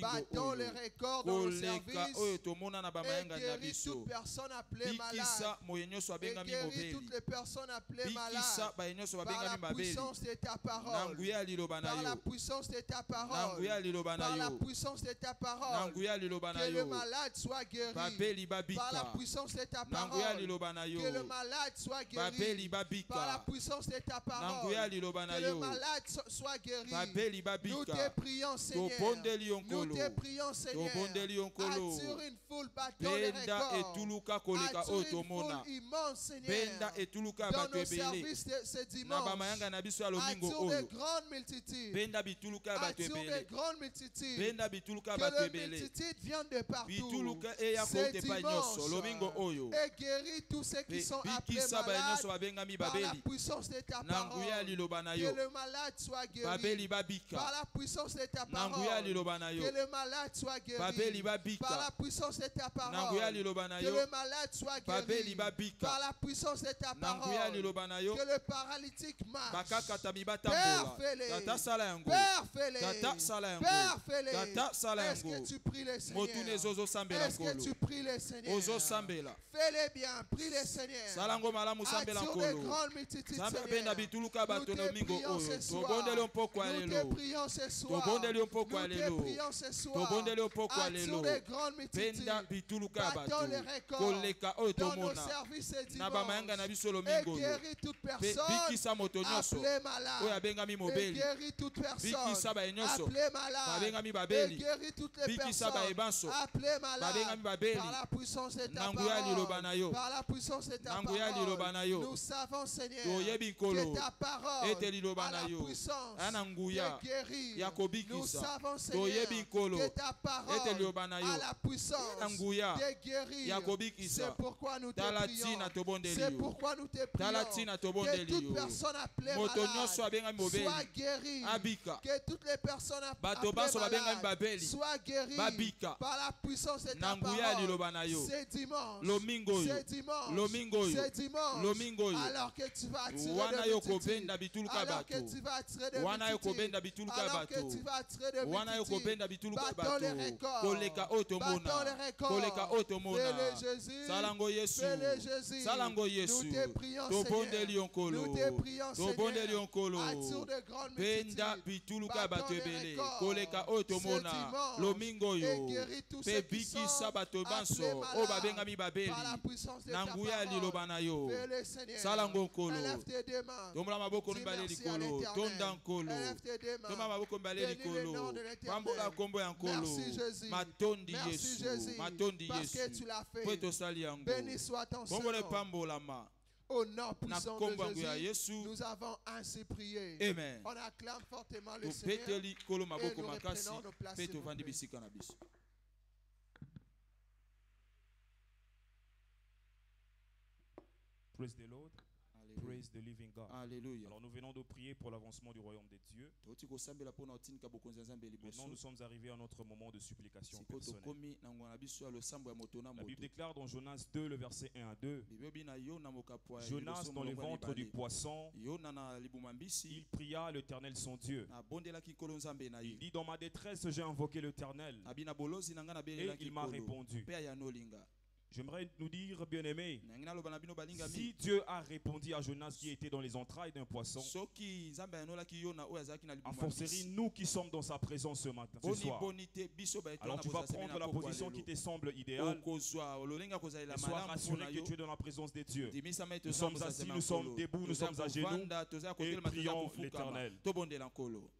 battons les records dans nos services, tomona na bamayanga na biso. toute personne appelée malade. Bikisa moye nyonso abengami mobeli. Toutes les personnes appelées malades. Bikisa baye nyonso babengami par la babeli. puissance de ta parole. Na nguya liloba na Par la yo. puissance de ta Na parole. nguya liloba na Par la yo. puissance de ta Na parole. nguya liloba na Que le yo. malade soit guéri. Babeli babika. Par la puissance de ta Na nguya parole. liloba na yo. Que le malade soit Babeli guéri. Par la babika. puissance de ta Na parole. nguya liloba na Que le yo. malade soit guéri. Babeli Nous te babika. prions, Seigneur. Tobondeli Nous onkolo. te prions, Seigneur. Tobondeli onkolo. Attire une foule battant les Benda records. etuluka koleka Attire une otomona. foule immense, Seigneur. Benda etuluka Dans bato nos ebele. services de ce Na dimanche. bamayanga na biso ya lomingo Attire des oyo. grandes multitudes. Benda bituluka bato Attire des ebele. grandes multitudes. Benda bituluka Que bato les ebele. multitudes viennent de partout. Bituluka eya Ce kote pa nyonso lomingo oyo. dimanche. Et guéris tous ceux qui sont appelés Bikisa ba malades nyonso babengami par la babeli. puissance de ta Na nguya parole. liloba na Que yo. le malade soit guéri. Babeli Par babika. la puissance de ta Na nguya parole. liloba na yo. Que le malade soit guéri. Babeli babika. Par la puissance de ta Na nguya parole. liloba na Que yo. le malade soit Babeli guéri. babika. Par la puissance de ta Na nguya parole. liloba na yo. Que le paralytique marche. Bakakata Père, mibatambola. fais-les. Tata sala yango. Père, fais-les. Tata sala yango. Père, fais-les. Tata sala Est-ce que yango. tu pries le Seigneur? Motune zozo sambela Est-ce que nkolo. tu pries le Seigneur? Ozo sambela. Fais-les bien, prie le Seigneur. Salango malamu sambela Attire des nkolo. grandes multitudes, Zambe Seigneur. benda bituluka bato Nous no te mingo prions oyo. ce soir. Tobondeli mpoko Nous te alelo. prions ce soir. Tobondeli mpoko Nous te alelo. prions ce soir. Tobondeli mpoko Attire alelo. des grandes multitudes. Benda bituluka Battons bato. les records Koleka oyo dans nos tomona. services ce Na bamayanga na dimanche. biso Et lomingo oyo. guéris toute personne Bikisa moto nyonso. appelée Oyo malade. abengami Et mobeli. guéris toute personne Bikisa baye nyonso. appelée malade. Babengami Et babeli. guéris toutes les Bikisa baye personnes banso. appelées malades. Babengami babeli. Par la puissance de ta Nanguya liloba na yo. parole. Par la puissance de ta Nanguya liloba na yo. parole. Nous savons, Seigneur, Toyebi nkolo. que ta parole Ete liloba a na la yo. puissance Ana nguya. de guérir. Ya kobikisa. Nous savons, Seigneur, Toyebi nkolo. que ta parole Ete liloba na yo. a la puissance Ana nguya. de guérir. Ya kobikisa. C'est pourquoi nous te Tala prions. tina tobondeli C'est yo. pourquoi nous te Tala prions. tina Que tobondeli toute yo. personne appelée Moto nyonso malade abengami mobeli. soit guérie. Abika. Que toutes les personnes Bato appelées baso babengami malades babeli. soient guéries Babika. par la puissance de ta Nanguya liloba na parole. yo. C'est dimanche. Lomingo yo. C'est dimanche. Lomingo yo. C'est dimanche. Lomingo yo. Alors que tu vas attirer Wana des yo multitudes. kobenda bituluka Alors que bato. tu vas attirer des Wana yo multitudes. kobenda bituluka Alors que bato. tu vas attirer des Wana yo kobenda multitudes. bituluka Battons les bato. records. Koleka otomona. Battons les records. Koleka otomona. Fais-le Jésus. Salango Yesu. Fais-le Jésus. Salango Yesu. Nous te prions, Tobondeli Seigneur. onkolo. Nous te prions, Tobondeli Seigneur. onkolo. Attire de grandes Benda multitudes. bituluka Battons bato les ebele. records. Koleka Ce otomona. dimanche. Lomingo Et yo. guéris tous Pe ceux qui bikisa sont bato banso. appelés O malades babengami babeli. par la puissance de ta Nanguya parole. liloba na yo. Fais-le, Seigneur. Salango nkolo. Élève tes deux mains. Tombola maboko Dis mibale merci à likolo. l'Éternel. Tonda nkolo. Élève tes deux mains. Toma maboko mibale Bénis le nom likolo. de l'Éternel. Pambola kombo ya nkolo. Merci, Jésus. Matondi Merci, Yesu. Jésus. Matondi Parce que Yesu. tu l'as Po fait. tosali yango. Béni soit ton Bombole Seigneur. pambolama. Au nom Na puissant kombo yango ya de Jésus, Yesu. nous avons ainsi prié. Amen. On acclame fortement le Seigneur. Topeteli kolo maboko Et nous makasi. reprenons nos places, Pe s'il vous tovandi plaît. bisika na biso. Praise the Lord. Praise the living God. Alléluia. Alors nous venons de prier pour l'avancement du royaume des dieux. Toti kosambela pona otinika bokonzi ya Nzambe Maintenant liboso. nous sommes arrivés à notre moment de supplication Siko personnelle. tokomi na ngwana biso ya losambo ya moto na La moto. Bible déclare dans Jonas 2, le verset 1 à 2, Bibebi na yo na mokapo ya Jonas liboso dans le moloko ya ventre du mibale. poisson, Yo na libuma mbisi. il pria l'Éternel son Dieu. Na bondelaki nkolo Nzambe na Il ye. dit, dans ma détresse, j'ai invoqué l'Éternel Abina bolozi na nga na et belelaki il m'a nkolo. répondu. Pe ya nolinga. J'aimerais nous dire, bien-aimés, Na ngina loba na bino balinga mi. si Dieu a répondu à Jonas qui était dans les entrailles d'un poisson, Soki Nzambe anolaki yo na oyo azalaki na en libuma forcerie, mbisi. nous qui sommes dans sa présence ce matin, ce Boni soir. bonité biso ba Alors tu vas prendre la position qui te semble idéale okozwa ololenga kozalela et sois malamu rassuré mpona que yo. tu es dans la présence de Dieu. Dimisa ete Nous sommes assis, nous sommes debout, nous sommes à genoux et prions l'Éternel. tobondela nkolo.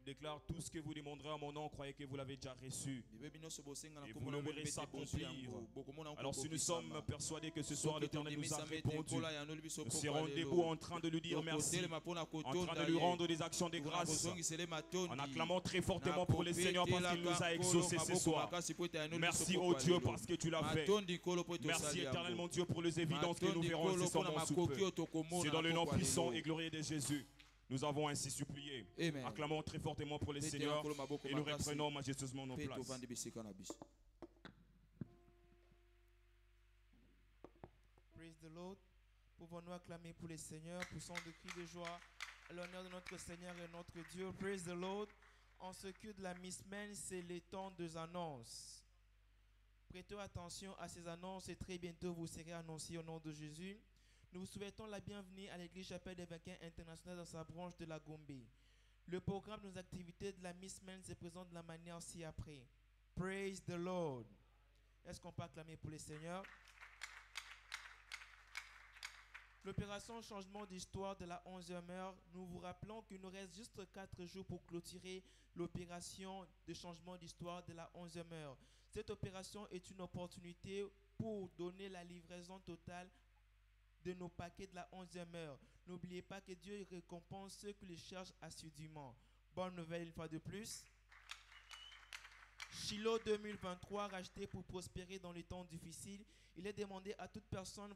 déclare tout ce que vous demanderez à mon nom, croyez que vous l'avez déjà reçu. Et vous le verrez s'accomplir. Alors si nous sommes persuadés que ce soir l'Éternel nous a répondu, nous serons debout en train de lui dire merci, en train de lui rendre des actions de grâce, en acclamant très fortement pour le Seigneur parce qu'il nous a exaucés ce soir. Merci ô Dieu parce que tu l'as fait. Merci éternel mon Dieu pour les évidences que nous verrons incessamment sous peu. C'est dans le nom puissant et glorieux de Jésus. Nous avons ainsi supplié. Amen. Acclamons très fortement pour le Seigneur et nous reprenons majestueusement nos places. Praise the Lord. Pouvons-nous acclamer pour le Seigneur, poussons des cris de joie à l'honneur de notre Seigneur et notre Dieu. Praise the Lord. En ce culte de la mi-semaine, c'est le temps des annonces. Prêtez attention à ces annonces et très bientôt vous serez annoncés au nom de Jésus. Nous vous souhaitons la bienvenue à l'église Chapelle des Vainqueurs internationale dans sa branche de la Gombe. Le programme de nos activités de la mi-semaine se présente de la manière ci-après. Praise the Lord. Est-ce qu'on peut acclamer pour le Seigneur? L'opération changement d'histoire de la 11e heure, nous vous rappelons qu'il nous reste juste 4 jours pour clôturer l'opération de changement d'histoire de la 11e heure. Cette opération est une opportunité pour donner la livraison totale de nos paquets de la 11e heure. N'oubliez pas que Dieu récompense ceux qui les cherchent assidûment. Bonne nouvelle une fois de plus. Shiloh 2023, racheté pour prospérer dans les temps difficiles. Il est demandé à toute personne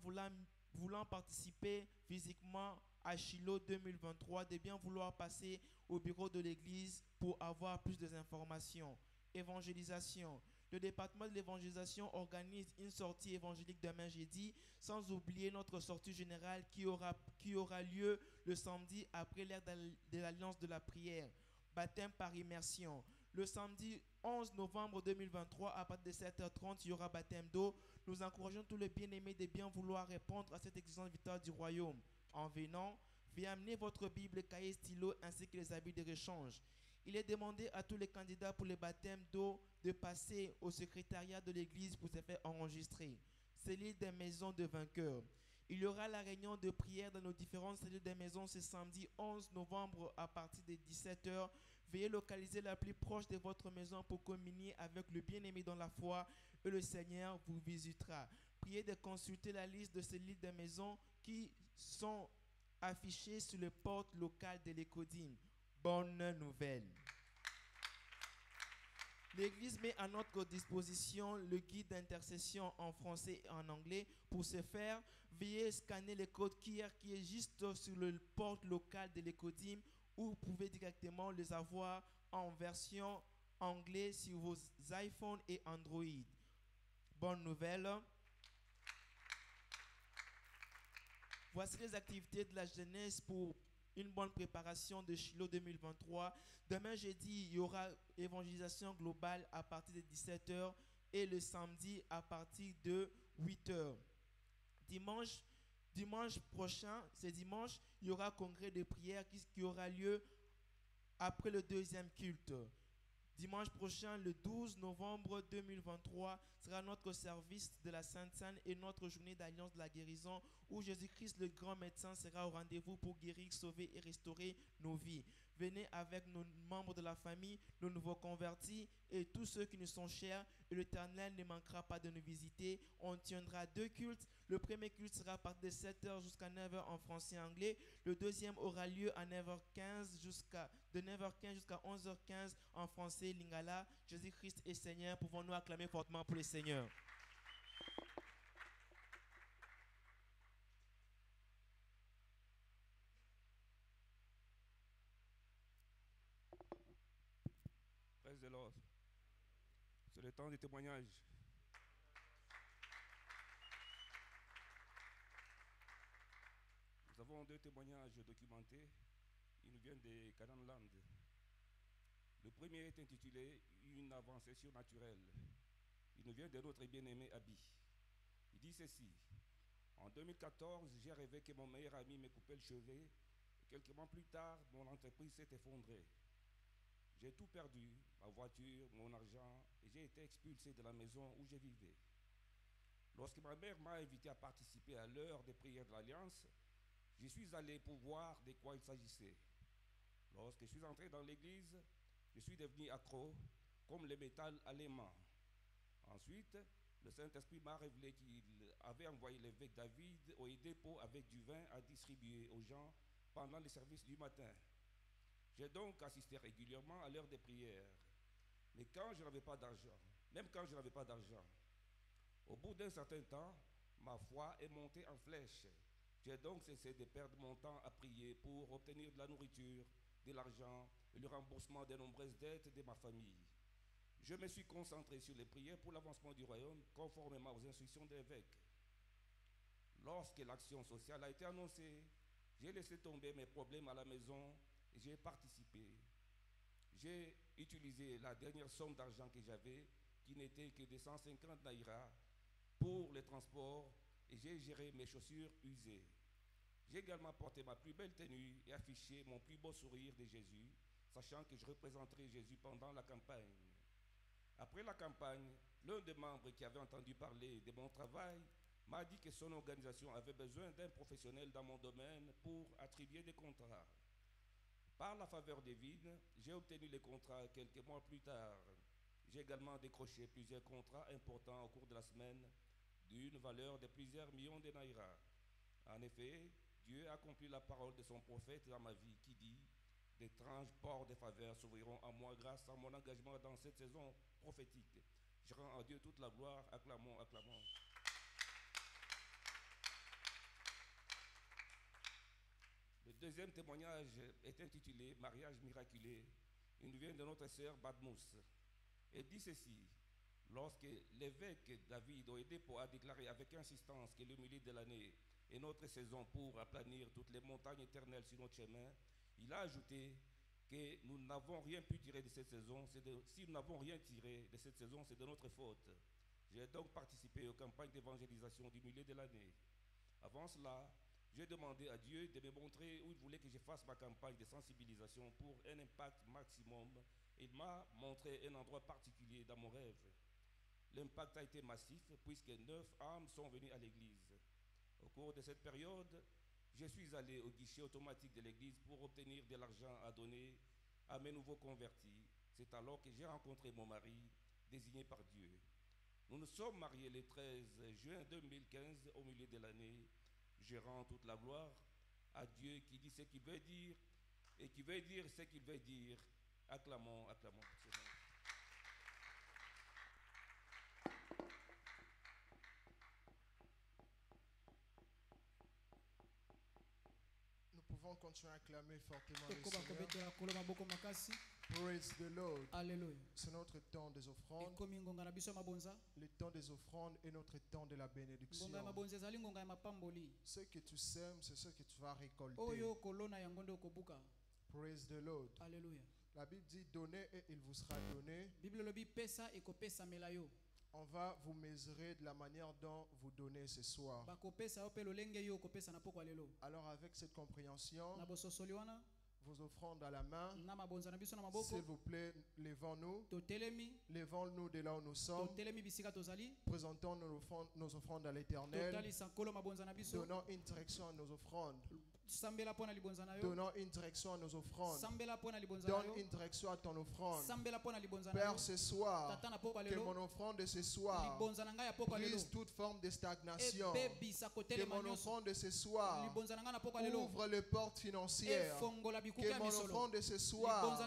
voulant participer physiquement à Shiloh 2023 de bien vouloir passer au bureau de l'église pour avoir plus d'informations. Évangélisation. Le département de l'évangélisation organise une sortie évangélique demain jeudi, sans oublier notre sortie générale qui aura lieu le samedi après l'ère de l'Alliance de la prière. Baptême par immersion. Le samedi 11 novembre 2023, à partir de 7h30, il y aura baptême d'eau. Nous encourageons tous les bien-aimés de bien vouloir répondre à cette excellente victoire du royaume. En venant, veuillez amener votre Bible, cahier, stylo ainsi que les habits de rechange. Il est demandé à tous les candidats pour le baptême d'eau de passer au secrétariat de l'église pour se faire enregistrer. Cellule des maisons de vainqueurs. Il y aura la réunion de prière dans nos différentes cellules des maisons ce samedi 11 novembre à partir de 17h. Veuillez localiser la plus proche de votre maison pour communier avec le bien-aimé dans la foi et le Seigneur vous visitera. Priez de consulter la liste de cellules des maisons qui sont affichées sur les portes locales de l'Écodine. Bonne nouvelle. L'Église met à notre disposition le guide d'intercession en français et en anglais. Pour ce faire, veuillez scanner le code QR qui est juste sur le porte locale de l'Écodime ou vous pouvez directement les avoir en version anglais sur vos iPhones et Android. Bonne nouvelle. Voici les activités de la jeunesse pour une bonne préparation de Shiloh 2023. Demain jeudi, il y aura évangélisation globale à partir de 17h et le samedi à partir de 8h. Dimanche prochain, c'est dimanche, il y aura congrès de prière qui aura lieu après le deuxième culte. Dimanche prochain, le 12 novembre 2023, sera notre service de la Sainte Seine et notre journée d'alliance de la guérison où Jésus-Christ, le grand médecin, sera au rendez-vous pour guérir, sauver et restaurer nos vies. Venez avec nos membres de la famille, nos nouveaux convertis et tous ceux qui nous sont chers et l'Éternel ne manquera pas de nous visiter. On tiendra 2 cultes. Le premier culte sera à partir de 7h jusqu'à 9h en français et anglais. Le deuxième aura lieu à 9h15 de 9h15 jusqu'à 11h15 en français lingala. Jésus-Christ est Seigneur. Pouvons-nous acclamer fortement pour le Seigneur? Praise the Lord. C'est le temps des témoignages. Nous avons 2 témoignages documentés. Ils nous viennent des Canaan Land. Le premier est intitulé Une avancée surnaturelle. Il nous vient de notre bien-aimé Abi. Il dit ceci. En 2014, j'ai rêvé que mon meilleur ami me coupait le cheveu. Et quelques mois plus tard, mon entreprise s'est effondrée. J'ai tout perdu, ma voiture, mon argent, et j'ai été expulsé de la maison où je vivais. Lorsque ma mère m'a invité à participer à l'heure des prières de l'Alliance, j'y suis allé pour voir de quoi il s'agissait. Lorsque je suis entré dans l'église, je suis devenu accro comme le métal à l'aimant. Ensuite, le Saint-Esprit m'a révélé qu'il avait envoyé l'évêque David au dépôt avec du vin à distribuer aux gens pendant les services du matin. J'ai donc assisté régulièrement à l'heure des prières. Mais quand je n'avais pas d'argent, même quand je n'avais pas d'argent, au bout d'un certain temps, ma foi est montée en flèche. J'ai donc cessé de perdre mon temps à prier pour obtenir de la nourriture, de l'argent et le remboursement des nombreuses dettes de ma famille. Je me suis concentré sur les prières pour l'avancement du royaume, conformément aux instructions de l'évêque. Lorsque l'action sociale a été annoncée, j'ai laissé tomber mes problèmes à la maison et j'ai participé. J'ai utilisé la dernière somme d'argent que j'avais, qui n'était que de 150 naira, pour les transports, et j'ai géré mes chaussures usées. J'ai également porté ma plus belle tenue et affiché mon plus beau sourire de Jésus, sachant que je représenterai Jésus pendant la campagne. Après la campagne, l'un des membres qui avait entendu parler de mon travail m'a dit que son organisation avait besoin d'un professionnel dans mon domaine pour attribuer des contrats. Par la faveur divine, j'ai obtenu les contrats quelques mois plus tard. J'ai également décroché plusieurs contrats importants au cours de la semaine, d'une valeur de plusieurs millions de naira. En effet, Dieu a accompli la parole de son prophète dans ma vie qui dit: d'étranges ports de faveur s'ouvriront à moi grâce à mon engagement dans cette saison prophétique. Je rends à Dieu toute la gloire. Acclamons, acclamons. Le deuxième témoignage est intitulé Mariage miraculé. Il nous vient de notre sœur Badmous. Elle dit ceci: lorsque l'évêque David Oyedepo a déclaré avec insistance que le milieu de l'année est notre saison pour aplanir toutes les montagnes éternelles sur notre chemin, il a ajouté que nous n'avons rien pu tirer de cette saison. Si nous n'avons rien tiré de cette saison, c'est de notre faute. J'ai donc participé aux campagnes d'évangélisation du milieu de l'année. Avant cela, j'ai demandé à Dieu de me montrer où il voulait que je fasse ma campagne de sensibilisation pour un impact maximum. Il m'a montré un endroit particulier dans mon rêve. L'impact a été massif puisque 9 âmes sont venues à l'église. Au cours de cette période, je suis allé au guichet automatique de l'église pour obtenir de l'argent à donner à mes nouveaux convertis. C'est alors que j'ai rencontré mon mari, désigné par Dieu. Nous nous sommes mariés le 13 juin 2015 au milieu de l'année. Je rends toute la gloire à Dieu qui dit ce qu'il veut dire et qui veut dire ce qu'il veut dire. Acclamons, acclamons. Nous pouvons continuer à acclamer fortement le Seigneur. Praise the Lord. Alléluia. C'est notre temps des offrandes. Le temps des offrandes est notre temps de la bénédiction. Ce que tu sèmes, c'est ce que tu vas récolter. Praise the Lord. Alléluia. La Bible dit: donnez et il vous sera donné. On va vous mesurer de la manière dont vous donnez ce soir. Alors avec cette compréhension, vos offrandes à la main, s'il vous plaît, levons-nous de là où nous sommes, présentons nos offrandes à l'Éternel, donnons une direction à nos offrandes. Donnons une direction à nos offrandes. Donne une direction à ton offrande. Père, ce soir, que mon offrande de ce soir brise toute forme de stagnation. Que mon offrande de ce soir ouvre les portes financières. Que mon offrande de ce soir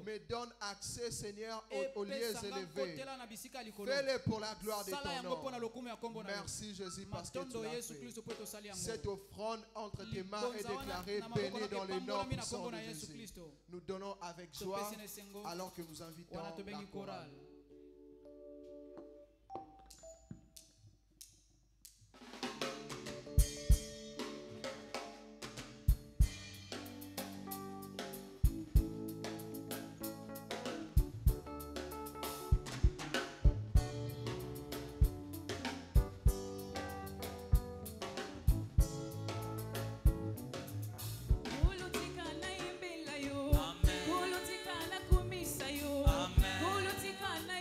me donne accès, Seigneur, aux lieux élevés. Fais-le pour la gloire de ton nom. Merci Jésus parce que tu l'as fait. Cette offrande entre tes mains est déclarée bénie dans le nom puissant de Jésus. Nous donnons avec joie alors que nous invitons la chorale. Kulutika na kumisa yo. Kulutika na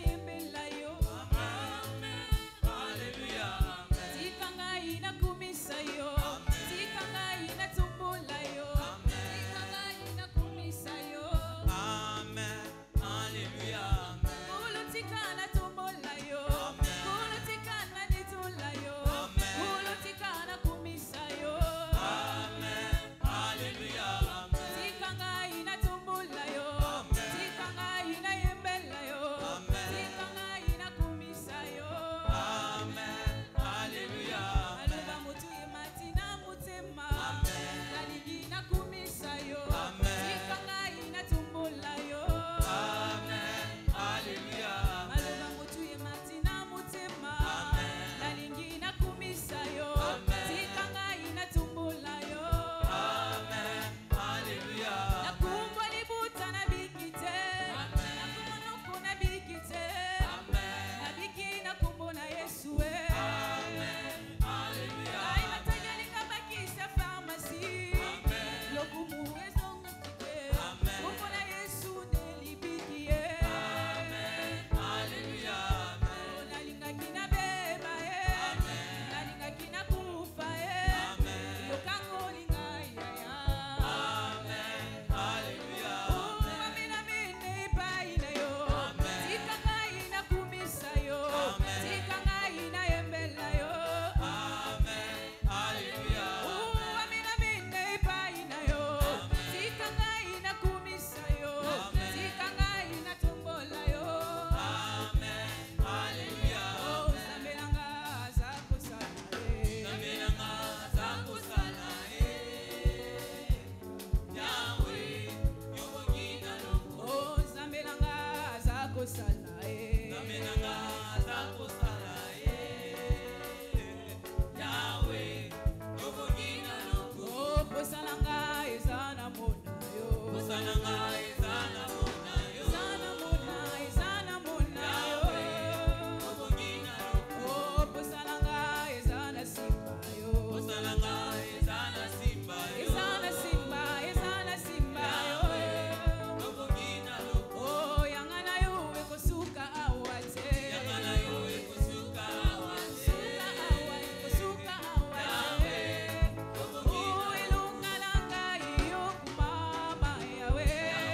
Yahweh.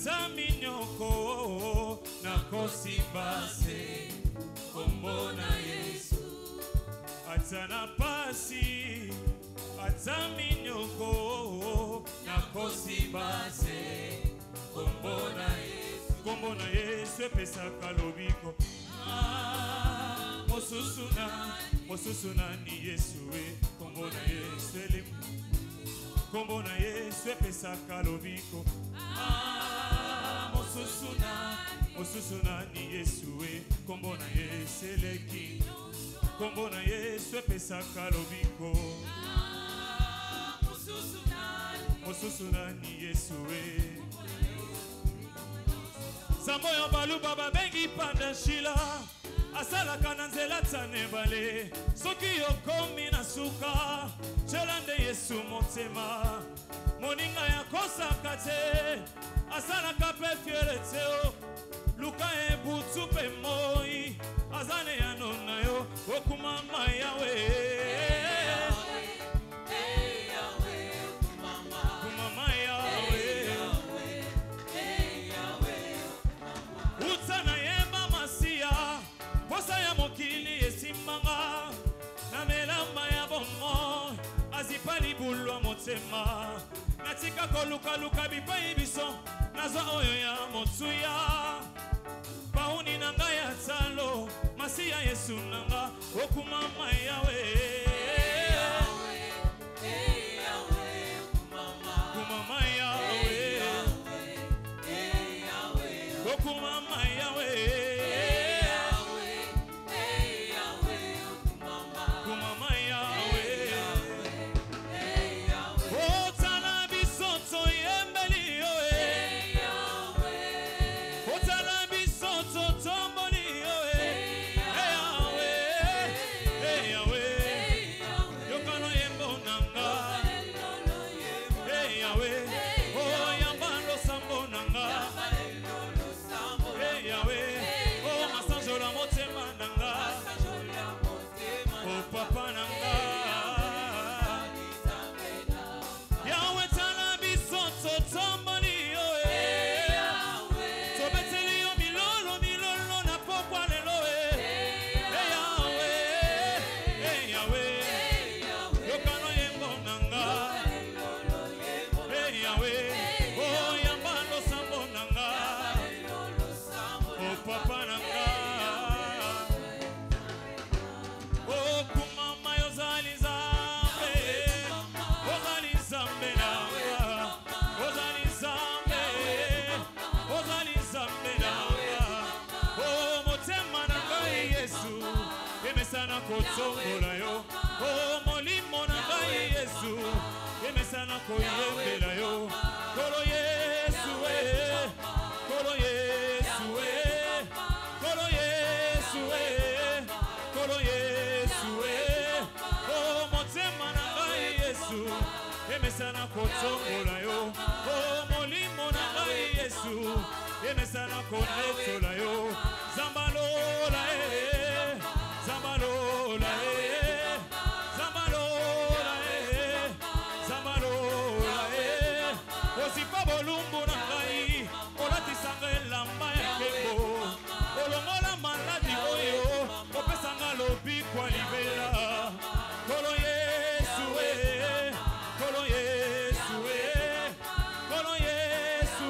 Ataminyoko nakosi base kombona Yesu atana pasi ataminyoko nakosi base kombona Yesu pesaka lobiko mosusuna ni Yesu kombona Yesu elimu kombona Yesu pesaka lobiko mosusuna ni Yesu kombona Yesu eleki kombona Yesu pesaka lobiko mosusuna ni Yesu Sambo yo balu baba bengi panda shila asala kananzela tsane bale soki yo komi na suka chelande Yesu motema moninga ya kosa kate asala kape fiereteo luka e butu pe moi azane ya nona yo okumama yawe mokili esimanga na melama ya bomo azipali bulwa motema natika koluka bipai biso nazwa oyo ya motsuya pauni na ngai ya talo masiya Yesu nanga okumama yawe kumama yawe okumama yawe Emesana kotsongola yo o molimo na ngai Yesu emesana koyembela yo kolo Yesu kolo Yesu kolo Yesu kolo Yesu o motema na ngai Yesu emesana kotsongola yo o molimo na ngai Yesu emesana konetola yo zambalola Zambalola, Zambalola, Zambalola, Osipa bolumbu na ngai, olatisanga elamba ya kembo, olongola maladi oyo, opesanga lobikwa libela, kolo Yesu, kolo Yesu, kolo Yesu,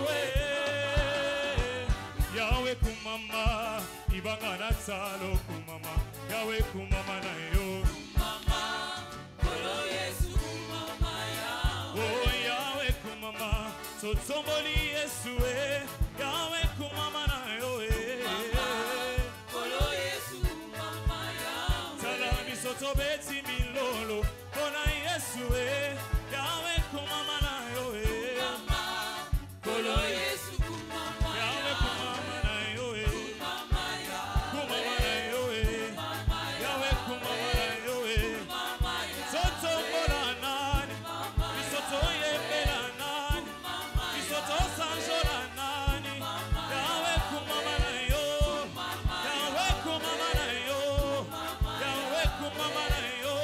Yahweh kumama, ibanga na tsalo kumama. Yahweh kumama na yo kumama kolo Yesu kumama Yahweh oh Yahweh kumama tsomboli Yesu Yahweh kumama na yo kolo Yesu kumama Yahweh salami soto beti milolo kona Yesu Yahweh kumama na yo kumama kolo Yesu kumama Yahweh kumama na yo kumama kumama na yo Yahweh kumama na yo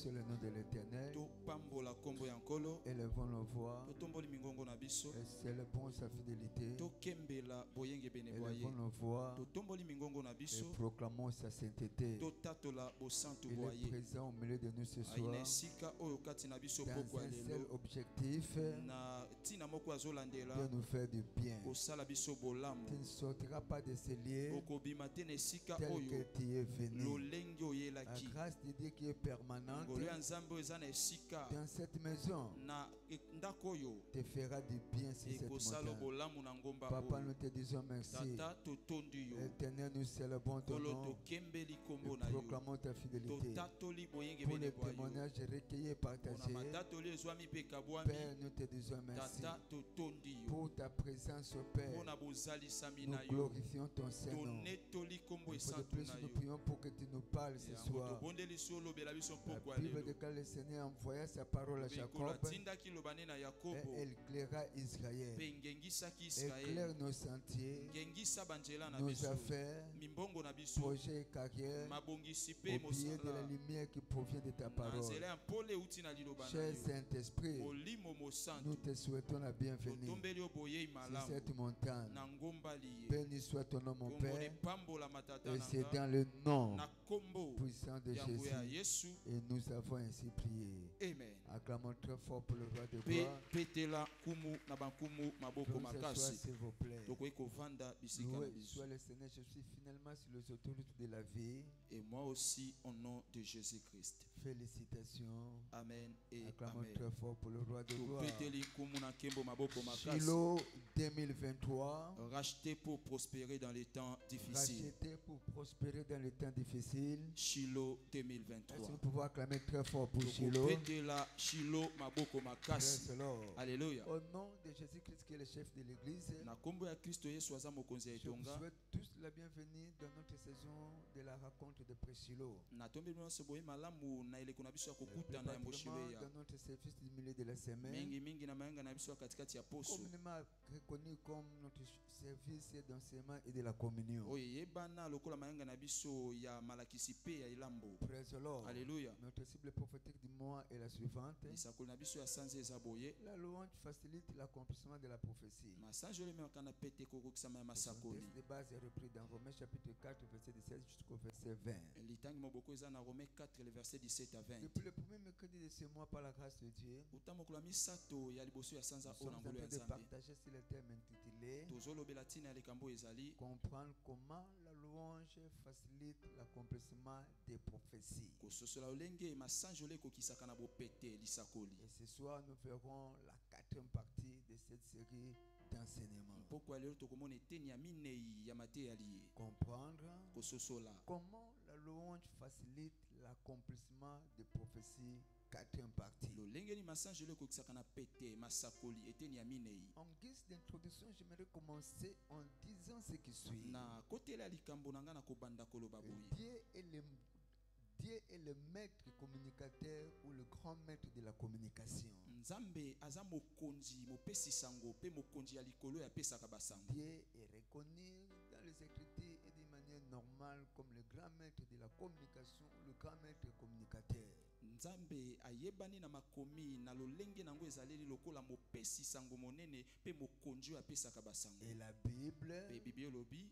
Bénissons le nom de l'Éternel. Élevons nos voix. Et célébrons sa fidélité. Élevons nos voix. Et proclamons sa sainteté. Il est présent au milieu de nous ce soir. Dans un seul objectif, de nous faire du bien. Tu ne sortiras pas de ces lieux tel que tu es venu. La grâce de Dieu qui est permanente dans cette maison te fera du bien sur cette montagne. Papa, nous te disons merci. Éternel, nous célébrons ton nom et proclamons ta fidélité. Pour les témoignages recueillis et partagés, Père, nous te disons merci. Pour ta présence, au Père, nous glorifions ton Saint-Nom. De plus, nous prions pour que tu nous parles ce soir. La Bible déclare le Seigneur envoya sa parole à Jacob et elle éclaira Israël. Éclaire nos sentiers, nos affaires, projets et carrières au biais de la lumière qui provient de ta parole. Cher Saint-Esprit, nous te souhaitons la bienvenue sur cette montagne. Béni soit ton nom, mon Père, et c'est dans le nom puissant de Jésus et nous avons ainsi prié. Amen. Acclamons très fort pour le roi de gloire. S'il vous plaît. Loué soit le Seigneur, je suis finalement sur les autorités de la vie. Et moi aussi au nom de Jésus-Christ. Félicitations. Amen et acclamons amen. Très fort pour le roi de gloire. Shiloh 2023. Racheté pour prospérer dans les temps difficiles. Racheté pour prospérer dans les temps difficiles. Shiloh 2023. Est-ce que nous pouvons acclamer très fort pour Shiloh? Alléluia. Au nom de Jésus-Christ qui est le chef de l'église, je vous souhaite tous la bienvenue dans notre saison de la rencontre de Pré-Shiloh. Dans notre service du milieu de la semaine, communément reconnu comme notre service d'enseignement et de la communion. Praise the Lord. Alléluia. Notre cible prophétique du mois est la suivante. La louange facilite l'accomplissement de la prophétie. Le texte de base est repris dans Romains chapitre 4 verset 17 jusqu'au verset 20. Depuis le premier mercredi de ce mois, par la grâce de Dieu, nous sommes en train de partager sur le thème intitulé Comprendre comment la louange facilite l'accomplissement des prophéties. Et ce soir, nous verrons la 4e partie de cette série d'enseignements. Comprendre comment la louange facilite l'accomplissement des prophéties. 4e partie. En guise d'introduction, j'aimerais commencer en disant ce qui suit. Dieu est le maître communicateur ou le grand maître de la communication. Dieu est reconnu dans les Écritures et d'une manière normale comme le grand maître de la communication, le grand maître communicateur. Et la Bible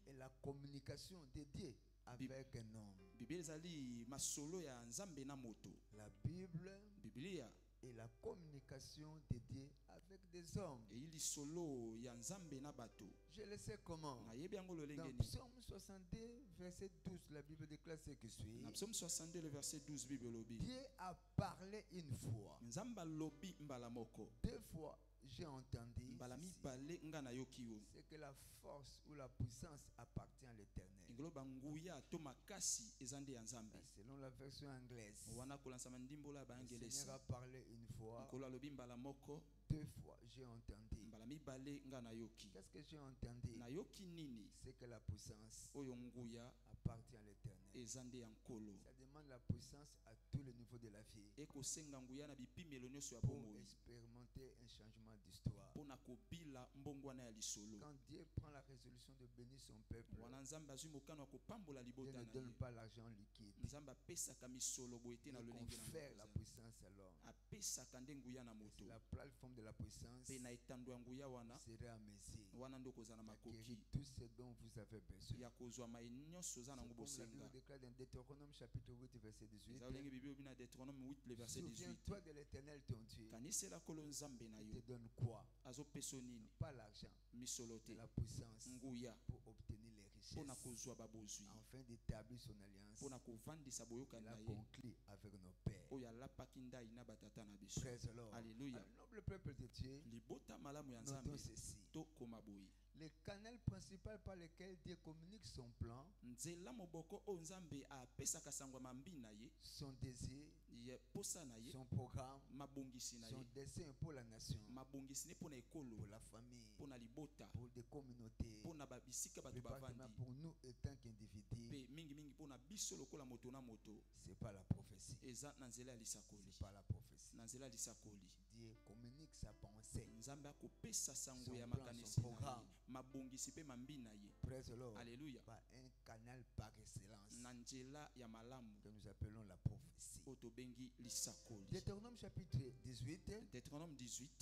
est la communication de Dieu avec un homme. La Bible est la communication de Dieu avec des hommes. Je le sais comment. Dans Psaume 62, verset 12, la Bible déclare ce qui suit. Dieu a parlé une fois. 2 fois, j'ai entendu. C'est que la force ou la puissance appartient à l'Éternel. Selon la version anglaise, le Seigneur a parlé une fois. 2 fois, j'ai entendu. Qu'est-ce que j'ai entendu? C'est que la puissance appartient à l'Éternel. Ça demande la puissance à tous les niveaux de la vie pour expérimenter un changement d'histoire. Quand Dieu prend la résolution de bénir son peuple, Dieu ne donne pas l'argent liquide. Il confère la puissance à l'homme. La plateforme de la puissance serait à mesure. Acquérir tout ce dont vous avez besoin. Comme la Bible déclare dans Deutéronome chapitre 8 verset 18. Souviens-toi de l'Éternel ton Dieu. Il te donne quoi? Pas l'argent, mais la puissance pour obtenir les richesses, afin d'établir son alliance. Il a conclu avec nos pères. Praise the Lord. Alléluia. Noble peuple de Dieu, notons ceci. Le canal principal par lequel Dieu communique son plan, son désir, son programme, son dessein pour la nation, pour la famille, pour des communautés, pour nous étant qu'individus. C'est pas la prophétie. C'est pas la prophétie. Dieu communique sa pensée, son plan, son programme. Praise the Lord. Alléluia. Par un canal par excellence que nous appelons la prophétie. Deutéronome chapitre 18,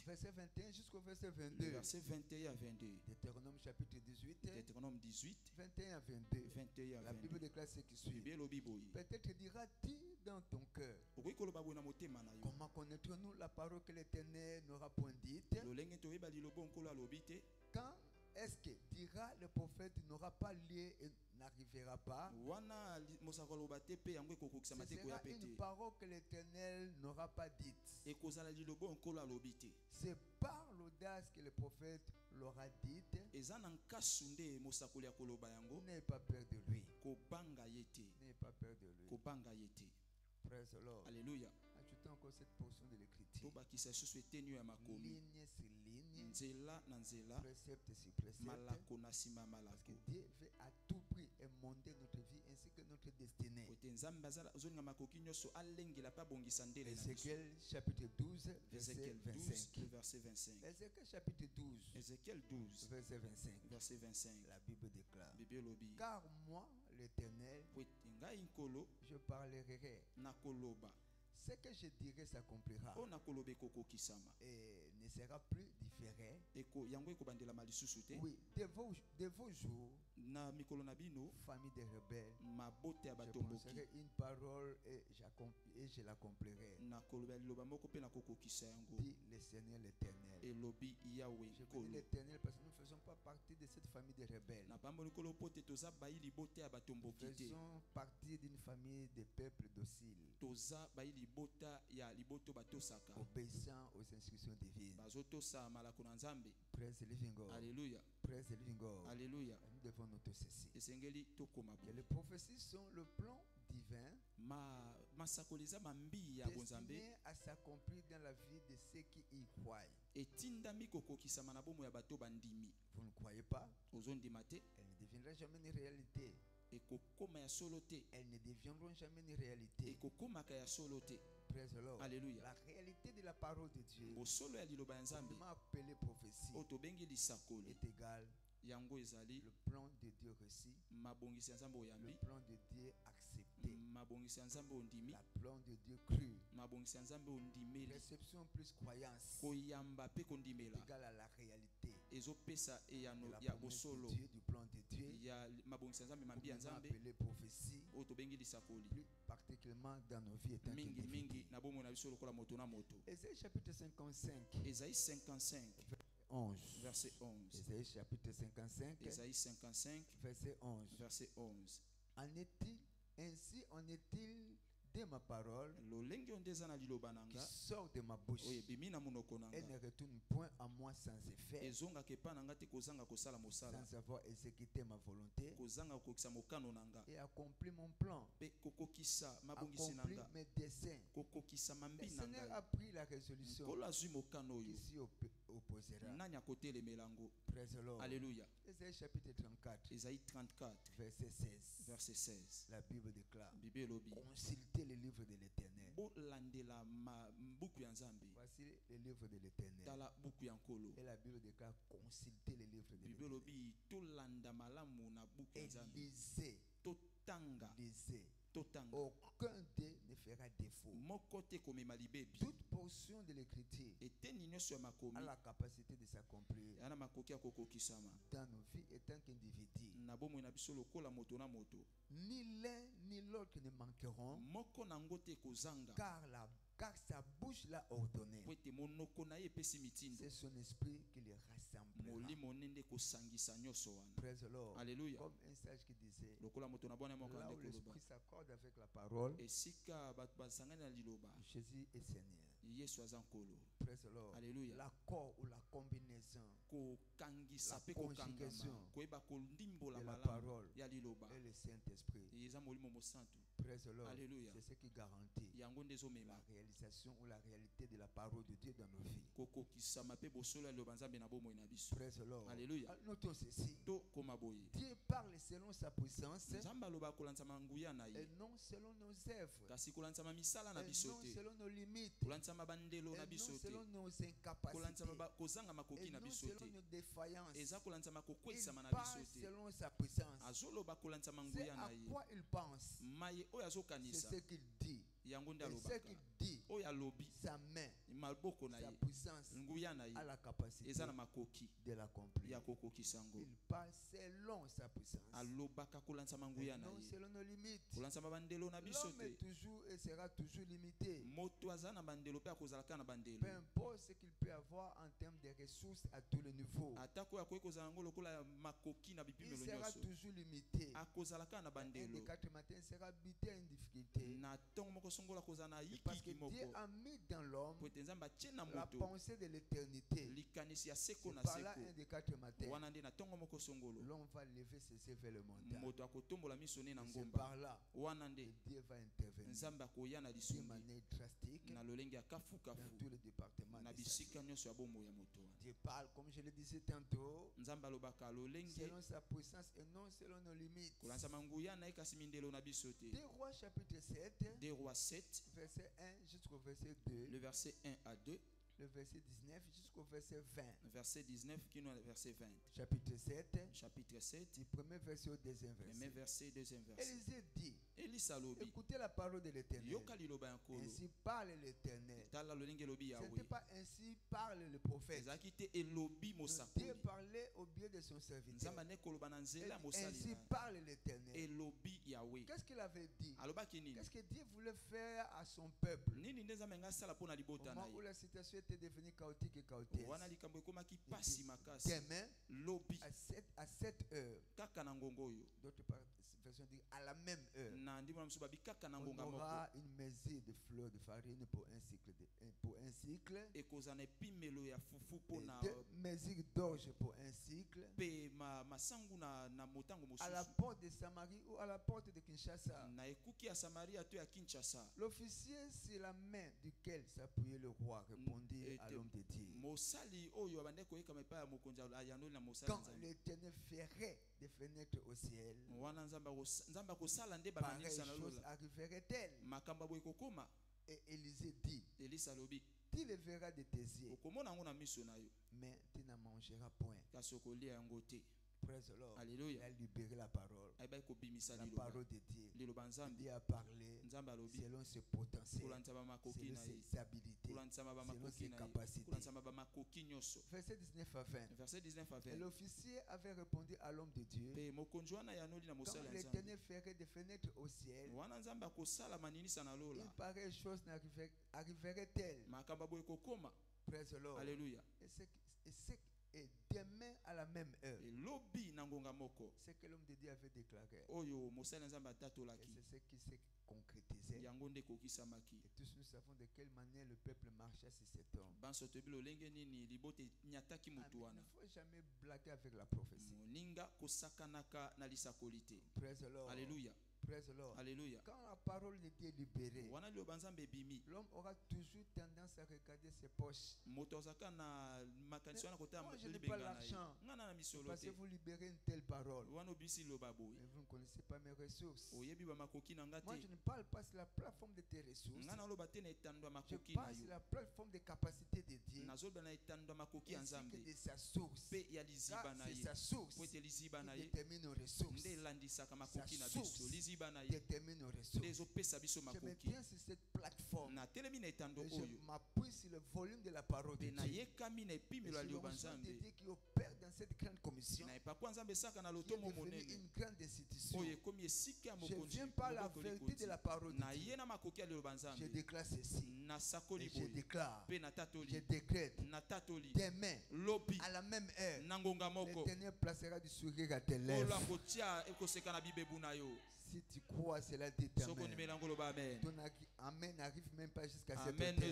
verset 21 jusqu'au verset 22. Verset 21 à 22. Deutéronome chapitre 18, 21 à 22. La Bible déclare ce qui suit. Peut-être diras-tu dans ton cœur, comment connaîtrons-nous la parole que l'Éternel n'aura point dite? Quand est-ce que dira le prophète n'aura pas lieu et n'arrivera pas? Ce sera une parole que l'Éternel n'aura pas dite. C'est par l'audace que le prophète l'aura dite. N'ayez pas peur de lui. N'ayez pas peur de lui. Praise the Lord. Alléluia. Ajoutons encore cette portion de l'écriture. Ligne sur ligne, précepte sur précepte. Parce que Dieu veut à tout prix émonder notre vie ainsi que notre destinée. Ézéchiel chapitre 12, verset 25. Ézéchiel chapitre 12, verset 25. La Bible déclare: car moi, l'Éternel, je parlerai. Ce que je dirai s'accomplira et ne sera plus différé. Oui, de vos jours, famille des rebelles, je prononcerai une parole et je l'accomplirai, dit le Seigneur l'Éternel. Je connais l'Éternel parce que nous ne faisons pas partie de cette famille des rebelles. Nous faisons partie d'une famille de peuples dociles, obéissant aux instructions divines. Praise the living God. Alléluia. Praise the living God. Alléluia. Nous devons noter ceci. Que les prophéties sont le plan divin destiné à s'accomplir dans la vie de ceux qui y croient. Vous ne croyez pas? Elle ne deviendra jamais une réalité. Elles ne deviendront jamais une réalité. Praise the Lord. Alléluia. La réalité de la parole de Dieu, comment appelée prophétie, est égale le plan de Dieu reçu, le plan de Dieu accepté, le plan de Dieu cru. Réception plus croyance égale à la réalité de la promesse de Dieu, du plan de Dieu, comment appelée prophétie, plus particulièrement dans nos vies étant individus. Ésaïe chapitre 55, 11. Verset 11. Ésaïe chapitre 55, verset 11. Ainsi en est-il de ma parole qui sort de ma bouche et ne retourne point à moi sans effet, sans avoir exécuté ma volonté et accompli mon plan, accompli mes desseins. Le Seigneur a pris la résolution qui s'y opposera. Praise the Lord. Alléluia. Ésaïe chapitre 34, verset 16. Verset 16. La Bible déclare: Consultez consultez le livre de l'Éternel. Voici le livre de l'Éternel. Et la Bible déclare consulter les livres de l'Éternel. Et lisez. Lisez. Aucun d'eux ne fera défaut. Toute portion de l'écriture a la capacité de s'accomplir dans nos vies étant qu'individus. Ni l'un ni l'autre ne manqueront, car sa bouche l'a ordonné. C'est son esprit qui les rassemblera. Praise the Lord. Alléluia. Comme un sage qui disait, là où l'esprit s'accorde avec la parole, Jésus est Seigneur. Praise the Lord. Alléluia. L'accord ou la combinaison, la conjugation de la parole et le Saint-Esprit. Praise the Lord. Alléluia. C'est ce qui garantit la réalisation ou la réalité de la parole de Dieu dans nos vies. Praise the Lord. Alléluia. Notons ceci. Dieu parle selon sa puissance et non selon nos œuvres, et non selon nos limites, et non selon nos incapacités, et non selon nos défaillances. Il parle selon sa puissance. C'est à quoi il pense. C'est ce qu'il dit. Et ce qu'il dit, sa main, sa puissance a la capacité de l'accomplir. Il parle selon sa puissance et non selon nos limites. L'homme est toujours et sera toujours limité. Peu importe ce qu'il peut avoir en termes de ressources à tous les niveaux, il sera toujours limité. Un des 4 matins sera buté à une difficulté. Parce que Dieu a mis dans l'homme la pensée de l'éternité. C'est par là un des 4 matins, l'homme va lever ses yeux vers le montagne. C'est par là que Dieu va intervenir d'une manière drastique dans tous les départements de sa vie. Dieu parle, comme je le disais tantôt, selon sa puissance et non selon nos limites. 2 Rois chapitre 7, verset 1 jusqu'au verset 2. Le verset 1 à 2. Le verset 19 jusqu'au verset 20. Verset 19 qui nous verset 20. Chapitre 7. Chapitre 7. Du premier verset au deuxième verset. Premier verset, deuxième verset. Élisée dit, écoutez la parole de l'Éternel. Ainsi parle l'Éternel. Ce n'était pas ainsi parle le prophète. Dieu parlait au biais de son serviteur. Ainsi parle l'Éternel. Qu'est-ce qu'il avait dit? Qu'est-ce que Dieu voulait faire à son peuple? Au moment où la situation était devenue chaotique et chaotique. Demain, à 7 heures, d'autres versions disent à la même heure, on aura une mesure de fleurs de farine pour un cycle, et 2 mesures d'orge pour un cycle, à la porte de Samarie ou à la porte de Kinshasa. L'officier sur la main duquel s'appuyait le roi répondit à l'homme de Dieu, quand l'Éternel ferait des fenêtres au ciel, pareille chose arriverait-elle? Et Élisée dit, tu le verras de tes yeux, mais tu n'en mangeras point. Praise the Lord. Alléluia. Il a libéré la parole. La parole de Dieu. Dieu a parlé selon ses potentiels, selon ses habilités, selon ses capacités. Verset 19 à 20. Et l'officier avait répondu à l'homme de Dieu, quand l'Éternel ferait des fenêtres au ciel, une pareille chose arriverait-elle? Praise the Lord. Alléluia. Et demain à la même heure, c'est que l'homme de Dieu avait déclaré. Et c'est ce qui s'est concrétisé. Et tous nous savons de quelle manière le peuple marchait sur cet homme. Il ne faut jamais blaguer avec la prophétie. Praise the Lord. Alléluia. Praise the Lord. Alléluia. Quand la parole était libérée, l'homme aura toujours tendance à regarder ses poches. je n'ai pas l'argent. Parce que vous libérez une telle parole. Et vous ne connaissez pas mes ressources. Moi, je ne parle pas sur la plateforme de tes ressources. Je parle sur la plateforme des capacités de Dieu. Ainsi que de sa source. Car c'est sa source qui détermine nos ressources. Sa source détermine nos ressources. Je me tiens sur cette plateforme. Et je m'appuie sur le volume de la parole de Dieu. Et sur l'onction de Dieu qui opère dans cette grande commission. Qui est devenue une grande institution. Je viens par la vérité de la parole de Dieu. Je déclare ceci. Et je déclare. Je décrète. Demain, à la même heure, l'Éternel placera du sourire à tes lèvres. Si tu crois, cela dit amen. Ton amen n'arrive même pas jusqu'à cette terre.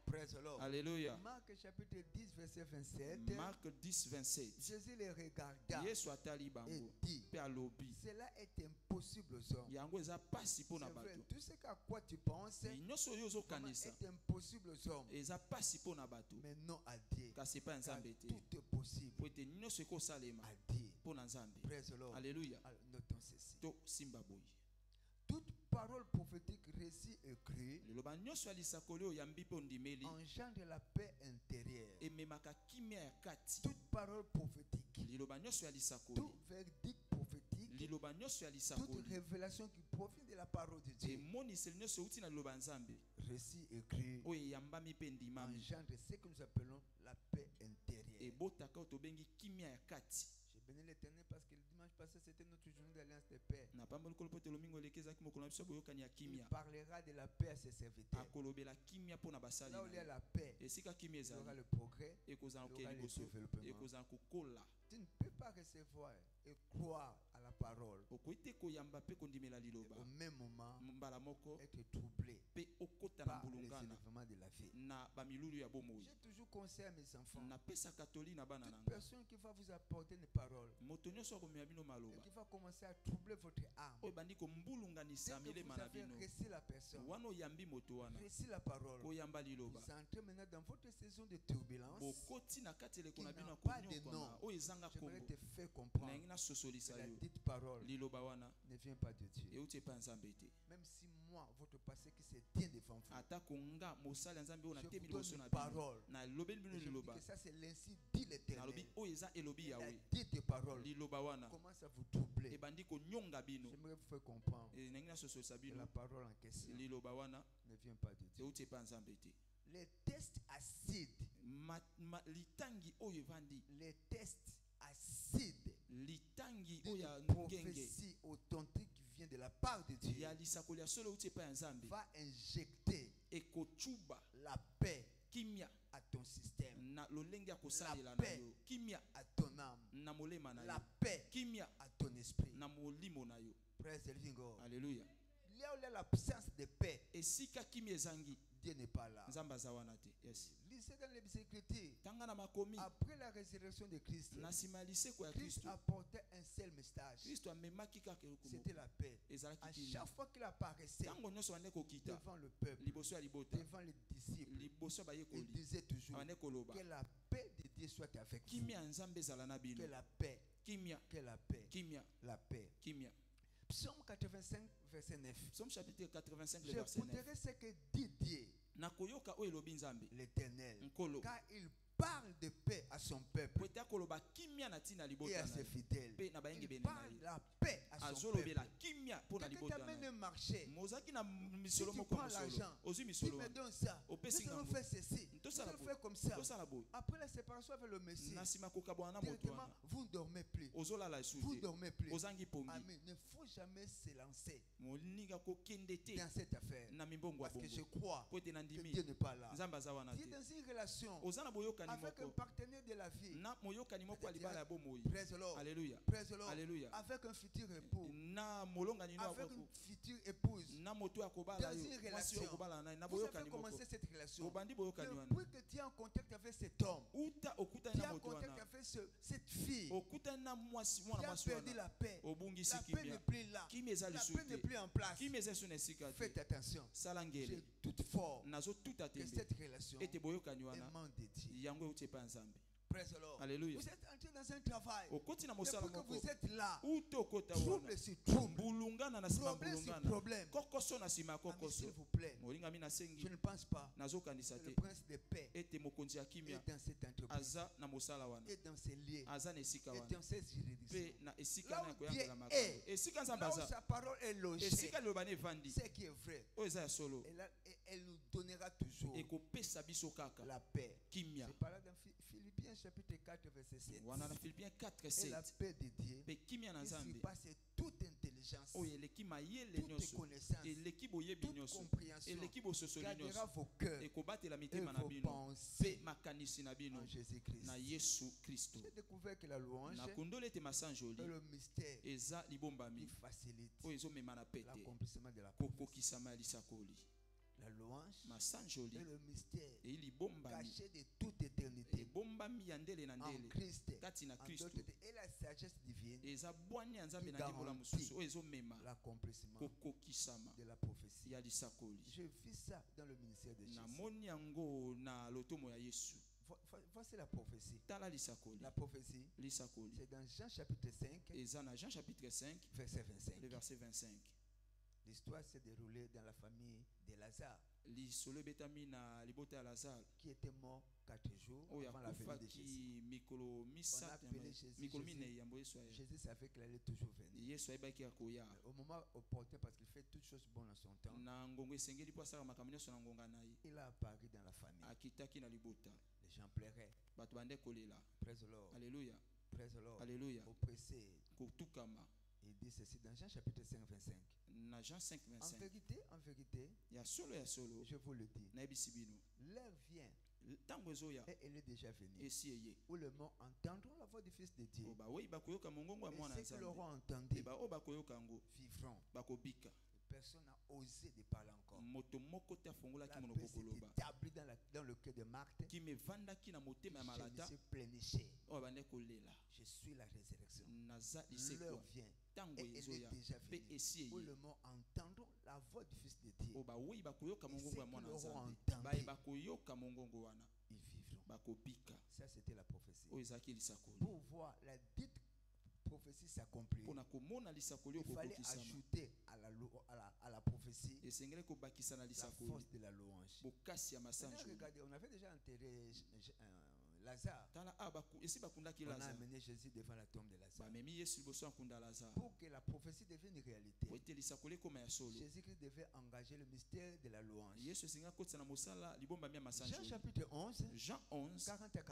Praise the Lord. Alléluia. Marc chapitre 10 verset 27. Marc 10 27. Jésus les regarda et dit, cela est impossible aux hommes. C'est vrai, tout ce à quoi tu penses est impossible aux hommes. Mais non à Dieu. Car tout est possible à Dieu. Praise the Lord. Alléluia. Notons ceci. Toute parole prophétique récite écrit engendre la paix intérieure. Toute parole prophétique, tout verdict prophétique, toute révélation qui provient de la parole de Dieu, récit écrit engendre ce que nous appelons la paix intérieure. J'ai béni l'Éternel parce que le dimanche passé c'était notre journée d'alliance de paix. Il parlera de la paix à ses serviteurs. Là où il y a la paix, il y aura le progrès, il y aura le développement. Tu ne peux pas recevoir et croire à la parole au même moment être troublé par les événements de la vie. J'ai toujours conseillé à mes enfants, toute personne qui va vous apporter une parole et qui va commencer à troubler votre âme, dès que vous avez reçu la personne, reçu la parole, vous entrez maintenant dans votre saison de turbulence qui n'a pas de nom. J'aimerais te faire comprendre que la dite parole ne vient pas de Dieu. Même si moi, votre passé qui s'est tient devant vous, je vous donne une parole. Et je vous dis que ça c'est l'ainsi dit l'Éternel. La dite parole commence à vous troubler. J'aimerais vous faire comprendre que la parole en question ne vient pas de Dieu. Les tests acides, les tests acides, une prophétie authentique qui vient de la part de Dieu va injecter la paix à ton système, la paix à ton âme, la paix à ton esprit. Praise the living God. Alléluia. Il y a l'absence de paix. Dieu n'est pas là. Yes. Lisez dans les Écritures. Après la résurrection de Christ, Christ apportait un seul message. C'était la paix. À chaque fois qu'il apparaissait devant le peuple, devant les disciples, il disait toujours que la paix de Dieu soit avec vous. Que la paix, que la paix, la paix. Psaume 85, verset 9. Psaume chapitre 85, verset 9. J'écouterai ce que dit Dieu, l'Éternel, car il parle de paix à son peuple et à ses fidèles. Il parle de la paix à son peuple. Quelqu'un t'amène un marché. Si tu prends l'argent, tu me donnes ça. Nous allons faire ceci. Nous allons faire comme ça. Après la séparation avec le Messie, directement, vous ne dormez plus. Vous ne dormez plus. Amen. Ne faut jamais se lancer dans cette affaire. Parce que je crois que Dieu n'est pas là. Dieu est dans une relation avec un partenaire de la vie. Praise the Lord. Alléluia. Praise the Lord. Alléluia. Avec un futur époux. Avec une future épouse. Dans une relation. Vous avez commencé cette relation. Depuis que tu es en contact avec cet homme, tu es en contact avec cette fille qui a perdu la paix. La paix n'est plus là. La paix n'est plus en place. Faites attention. J'ai toutefois que cette relation est membre de Dieu. Praise the Lord. Alléluia. Vous êtes entré dans un travail. Depuis que vous êtes là, trouble sur trouble, problème sur problème. S'il vous plaît, je ne pense pas que le prince de paix est dans cette entreprise, est dans ses liens, est dans ses juridictions. Là où Dieu est, là où sa parole est logée, c'est qui est vrai. Elle nous donnera toujours la paix. C'est par là dans Philippiens chapitre 4 verset 7. Et la paix de Dieu qui surpasse toute intelligence, toute connaissance, toute compréhension, gardera vos cœurs et vos pensées en Jésus-Christ. J'ai découvert que la louange est le mystère qui facilite l'accomplissement de la prophétie. La louange est le mystère caché de toute éternité en Christ, et la sagesse divine qui garantit l'accomplissement de la prophétie. Je vis ça dans le ministère de Jésus. Voici la prophétie. La prophétie, c'est dans Jean chapitre 5, verset 25. L'histoire s'est déroulée dans la famille de Lazare, qui était mort 4 jours avant la venue de Jésus. On a appelé Jésus savait qu'il allait toujours venir. Au moment opportun, parce qu'il fait toutes choses bonnes en son temps, il a apparu dans la famille. Les gens pleuraient. Praise the Lord. Alléluia. Praise the Lord. Alléluia. Oppressé. Il dit ceci dans Jean chapitre 5, 25. En vérité, je vous le dis, l'heure vient et elle est déjà venue où le monde entendront la voix du Fils de Dieu. Et ceux qui l'auront entendu vivront. Personne n'a osé de parler encore. La paix s'est établie dans le cœur de Marthe. Je me suis pléniché. Je suis la résurrection. L'heure vient et elle est déjà venue où le monde entendront la voix du Fils de Dieu. Et ceux qui l'auront entendu, ils vivront. Ça, c'était la prophétie. Pour voir la dite prophétie s'accomplir, il fallait ajouter à la prophétie la force de la louange. Regardez, on avait déjà enterré Lazare. On a amené Jésus devant la tombe de Lazare. Pour que la prophétie devienne réalité, Jésus-Christ devait engager le mystère de la louange. Jean chapitre 11, 40 à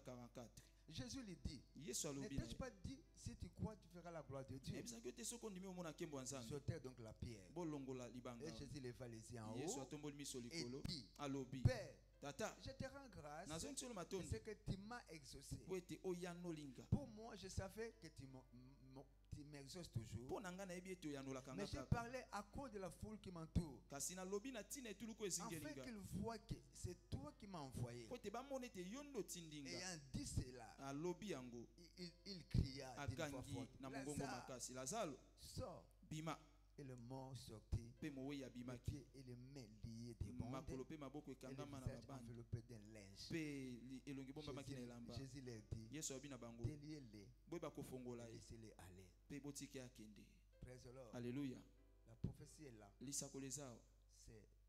44. Jésus lui dit, ne t'ai-je pas dit, si tu crois, tu feras la gloire de Dieu. Jetez donc la pierre. Et Jésus leva les yeux en haut et dit, Père, je te rends grâce de ce que tu m'as exaucé. Pour moi, je savais que tu m'exauces toujours. Mais j'ai parlé à cause de la foule qui m'entoure, afin qu'ils voient que c'est toi qui m'as envoyé. Ayant dit cela, il cria d'une voix forte, Lazare, sors. Et le mort sortit, les pieds et les mains liés des bandes, et le visage enveloppé d'un linge. Jésus leur dit, déliez-les et laissez-les aller. Praise the Lord. Alléluia. La prophétie est là. C'est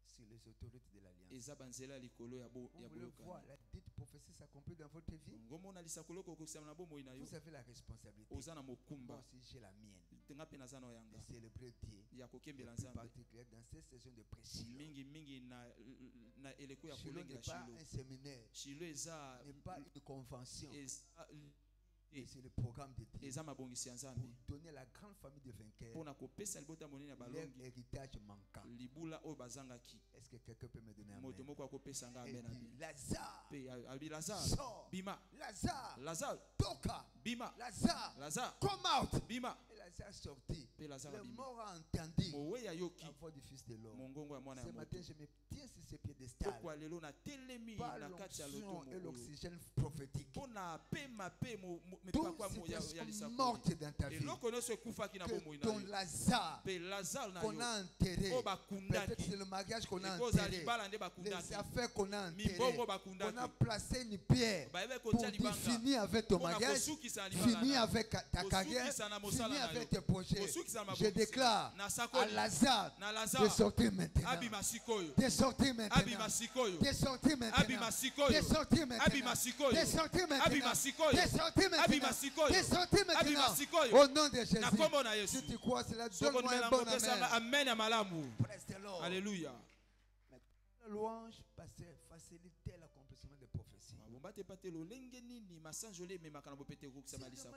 sur les autorités de l'Alliance. Vous voulez voir la dite prophétie s'accomplir dans votre vie? Vous avez la responsabilité. Moi aussi j'ai la mienne. De célébrer Dieu. Et plus particulièrement dans cette saison de prêche. Shiloh n'est pas un séminaire. N'est pas une convention. Et c'est le programme de Dieu pour donner la grande famille de vainqueurs leur héritage manquant. Est-ce que quelqu'un peut me donner un amen? Et dit, Lazare, sors. Lazare, toka. Lazare, come out. Et Lazare sortit. Le mort a entendu la voix du Fils de l'homme. Ce matin, je me tiens sur ces piédestals par l'onction et l'oxygène prophétique. prophétique. Tout ce mort dans ta vie, que ton Lazare qu'on a enterré, peut-être c'est le mariage qu'on a enterré, les affaires qu'on a enterrées, on a placé une pierre pour dire fini avec ton mariage, fini avec ta carrière, fini avec tes projets. Je déclare à Lazare de sortir maintenant, de sortir maintenant, de sortir maintenant, de sortir maintenant, de sortir maintenant, de sortir maintenant, de sortir maintenant, au nom de Jésus. Si tu crois cela, donne-moi un bon amen. Alléluia. La louange facilite l'accomplissement des prophéties. Si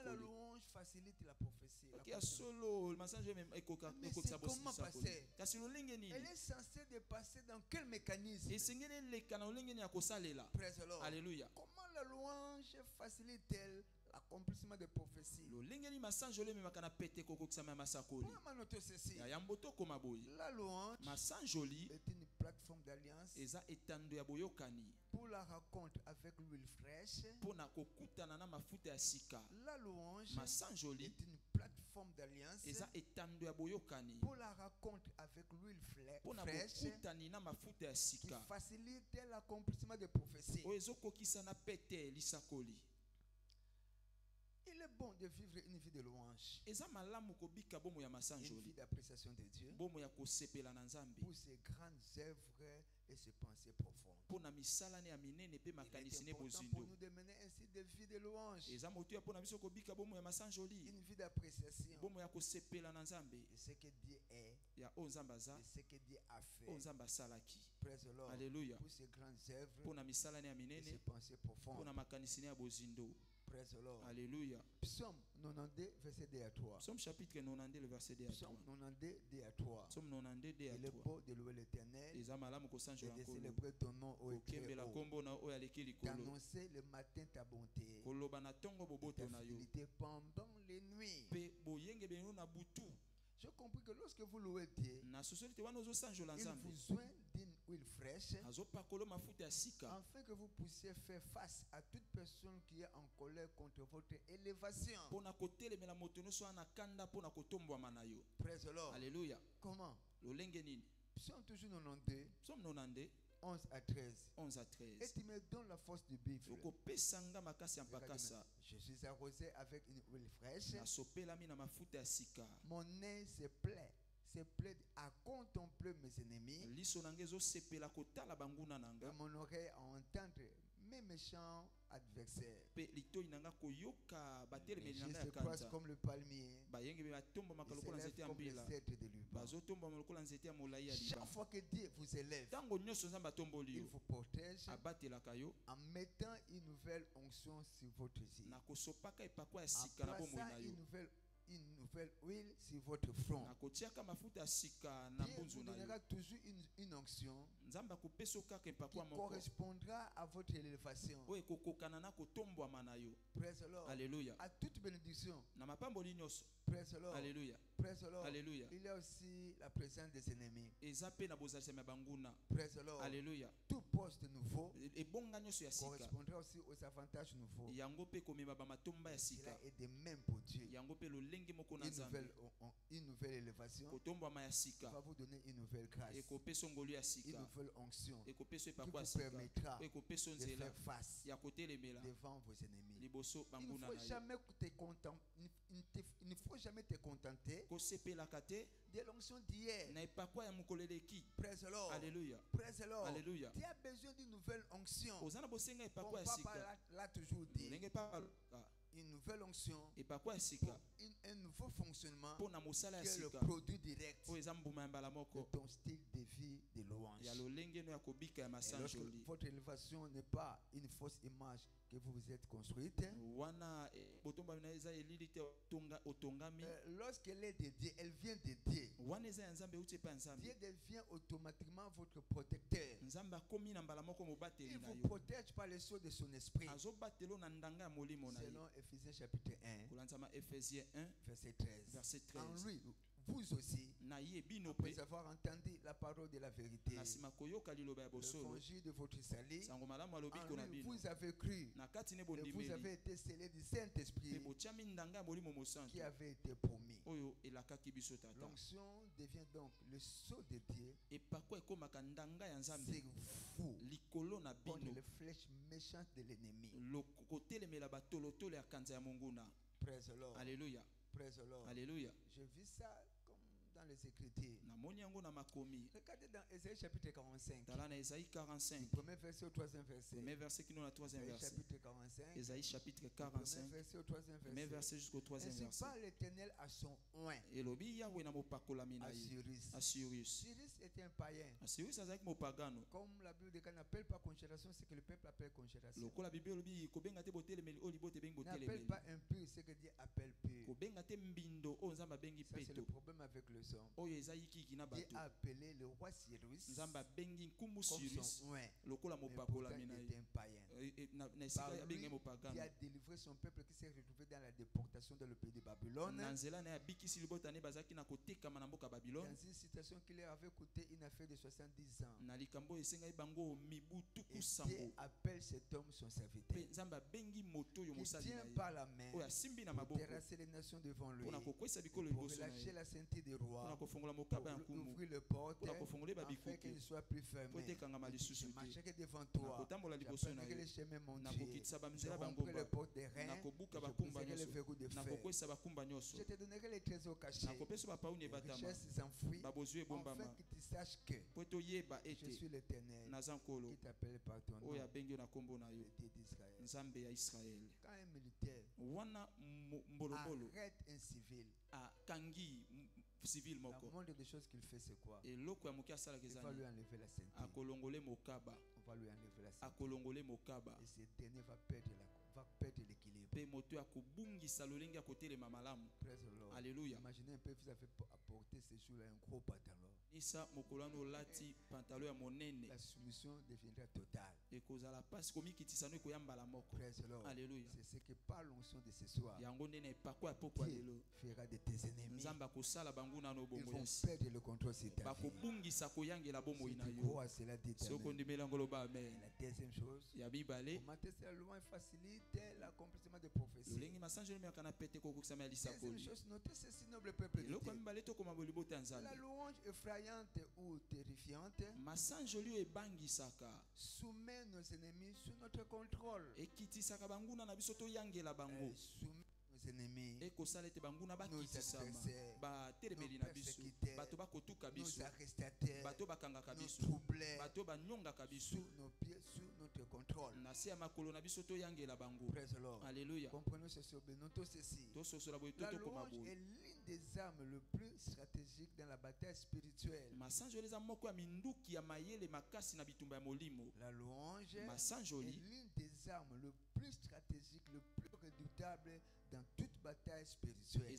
la louange facilite la prophétie, comment passer? Elle est censée de passer dans quel mécanisme? Alléluia. Comment la louange facilite-t-elle l'accomplissement des prophéties? La louange est une plateforme d'alliance pour la rencontre avec l'huile fraîche. La louange est une plateforme d'alliance pour la rencontre avec l'huile fraîche qui facilite l'accomplissement des prophéties. Il est bon de vivre une vie de louange, une vie d'appréciation de Dieu pour ses grandes œuvres et ses pensées profondes. Il est important pour nous de mener ainsi des vies de louange, une vie d'appréciation de ce que Dieu est, de ce que Dieu a fait. Praise the Lord. Alléluia. Pour ses grandes œuvres et ses pensées profondes. Praise the Lord. Alléluia. Psaume 92, verset 2 à 3. Psaume chapitre 92, le verset 2 à 3. Psaume 92, 2 à 3. Psaume 92, 2 à 3. Il est beau de louer l'Éternel et de célébrer ton nom au d'annoncer le matin ta bonté et ta fidélité pendant les nuits. J'ai compris que lorsque vous louez Dieu, il vous oint d'une huile fraîche afin que vous puissiez faire face à toute personne qui est en colère contre votre élévation. Praise the Lord. Alléluia. Comment? Psaume toujours 92. Psaume 92. 11 à 13. 11 à 13. Et tu me donnes la force du bif. Je suis arrosé avec une huile fraîche. Mon nez se plaît à contempler mes ennemis. Et mon oreille à entendre mes méchants adversaires. Mes yeux se croisent comme le palmier. Ils s'élèvent comme les cèdres de Liban. Chaque fois que Dieu vous élève, il vous protège en mettant une nouvelle onction sur votre vie, en plaçant une nouvelle huile sur votre front. Dieu vous donnera toujours une onction qui correspondra à votre élévation. Praise the Lord. Alléluia. À toute bénédiction. Praise the Lord. Alléluia. Praise the Lord. Alléluia. Il y a aussi la présence des ennemis. Praise the Lord. Alléluia. Tout poste nouveau correspondra aussi aux avantages nouveaux. Cela est de même pour Dieu. Une nouvelle élévation va vous donner une nouvelle grâce, une nouvelle onction qui vous permettra de faire face devant vos ennemis. Il ne faut jamais te contenter de l'onction d'hier. Praise the Lord. Alléluia. Praise the Lord. Alléluia. Tu as besoin d'une nouvelle onction. Comme Papa l'a toujours dit. Une nouvelle onction pour un nouveau fonctionnement qui est le produit direct de ton style de vie de louange. Et lorsque votre élévation n'est pas une fausse image que vous vous êtes construite, lorsqu'elle est de Dieu, elle vient de Dieu. Dieu devient automatiquement votre protecteur. Il vous protège par le sceau de son esprit. Selon Éphésiens chapitre 1, verset 13. En lui, vous aussi, après avoir entendu la parole de la vérité, l'évangile de votre salut, en lui vous avez cru, et vous avez été scellés du Saint-Esprit qui avait été promis. L'onction devient donc le sceau de Dieu. C'est vous contre les flèches méchantes de l'ennemi. Praise the Lord. Alléluia. Praise the Lord. Alléluia. Je vis ça comme dans les Écritures. Regardez dans Ésaïe chapitre 45. Le premier verset au troisième verset. Premier verset qui nous a troisième verset. Chapitre 45. Ésaïe chapitre 45. Premier verset au troisième verset. Premier verset jusqu'au troisième verset. Ainsi parle l'Éternel à son oint. Cyrus était un païen. Comme la Bible n'appelle pas conjuration, c'est que le peuple appelle conjuration. N'appelle pas impur, c'est que Dieu appelle pur. Ça c'est le problème avec le son. Dieu a appelé le roi Cyrus comme son oint. Mais pourtant il était un païen. Par lui, Dieu a délivré son peuple qui s'est retrouvé dans la déportation dans le pays de Babylone. Dans une situation qui leur avait coûté une affaire de 70 ans. Et Dieu appelle cet homme son serviteur, qui tient par la main pour terrasser les nations devant lui, pour relâcher la ceinture des rois, pour ouvrir les portes afin qu'elles ne soient plus fermées. Je marcherai devant toi, j'apprendrai les chemins montés, je romprai les portes des reins, je briserai les verrous de fer. Je te donnerai les trésors cachés, les richesses enfouies, afin que tu saches que je suis l'Éternel qui t'appelle par ton nom, le Dieu d'Israël. Quand un militaire arrête un civil, la moindre des choses qu'il fait, c'est quoi? Il va lui enlever la ceinture. On va lui enlever la ceinture. Et ce dernier va perdre l'équilibre. Alléluia. Imaginez un peu, vous avez apporté ce jour-là un gros pantalon. La soumission deviendra totale. Alléluia. C'est ce que par l'onction de ce soir, Dieu fera de tes ennemis. Ils vont perdre le contrôle sur ta vie. Si tu crois à cela, dis-le. La deuxième chose, commenter la loi facilite l'accomplissement des prophéties. Deuxième chose, notez ceci, noble peuple. La louange effrayante ou terrifiante soumet nos ennemis sous notre contrôle. Soumet nos ennemis, nos adversaires, nos persécuteurs, nos arrestateurs, nos troubleurs, sous nos pieds, sous notre contrôle. Praise the Lord. Alléluia. Comprenons ceci, notons ceci. La louange est l'une des armes le plus stratégiques dans la bataille spirituelle. La louange est l'une des armes le plus stratégiques, le plus redoutable dans toute bataille spirituelle.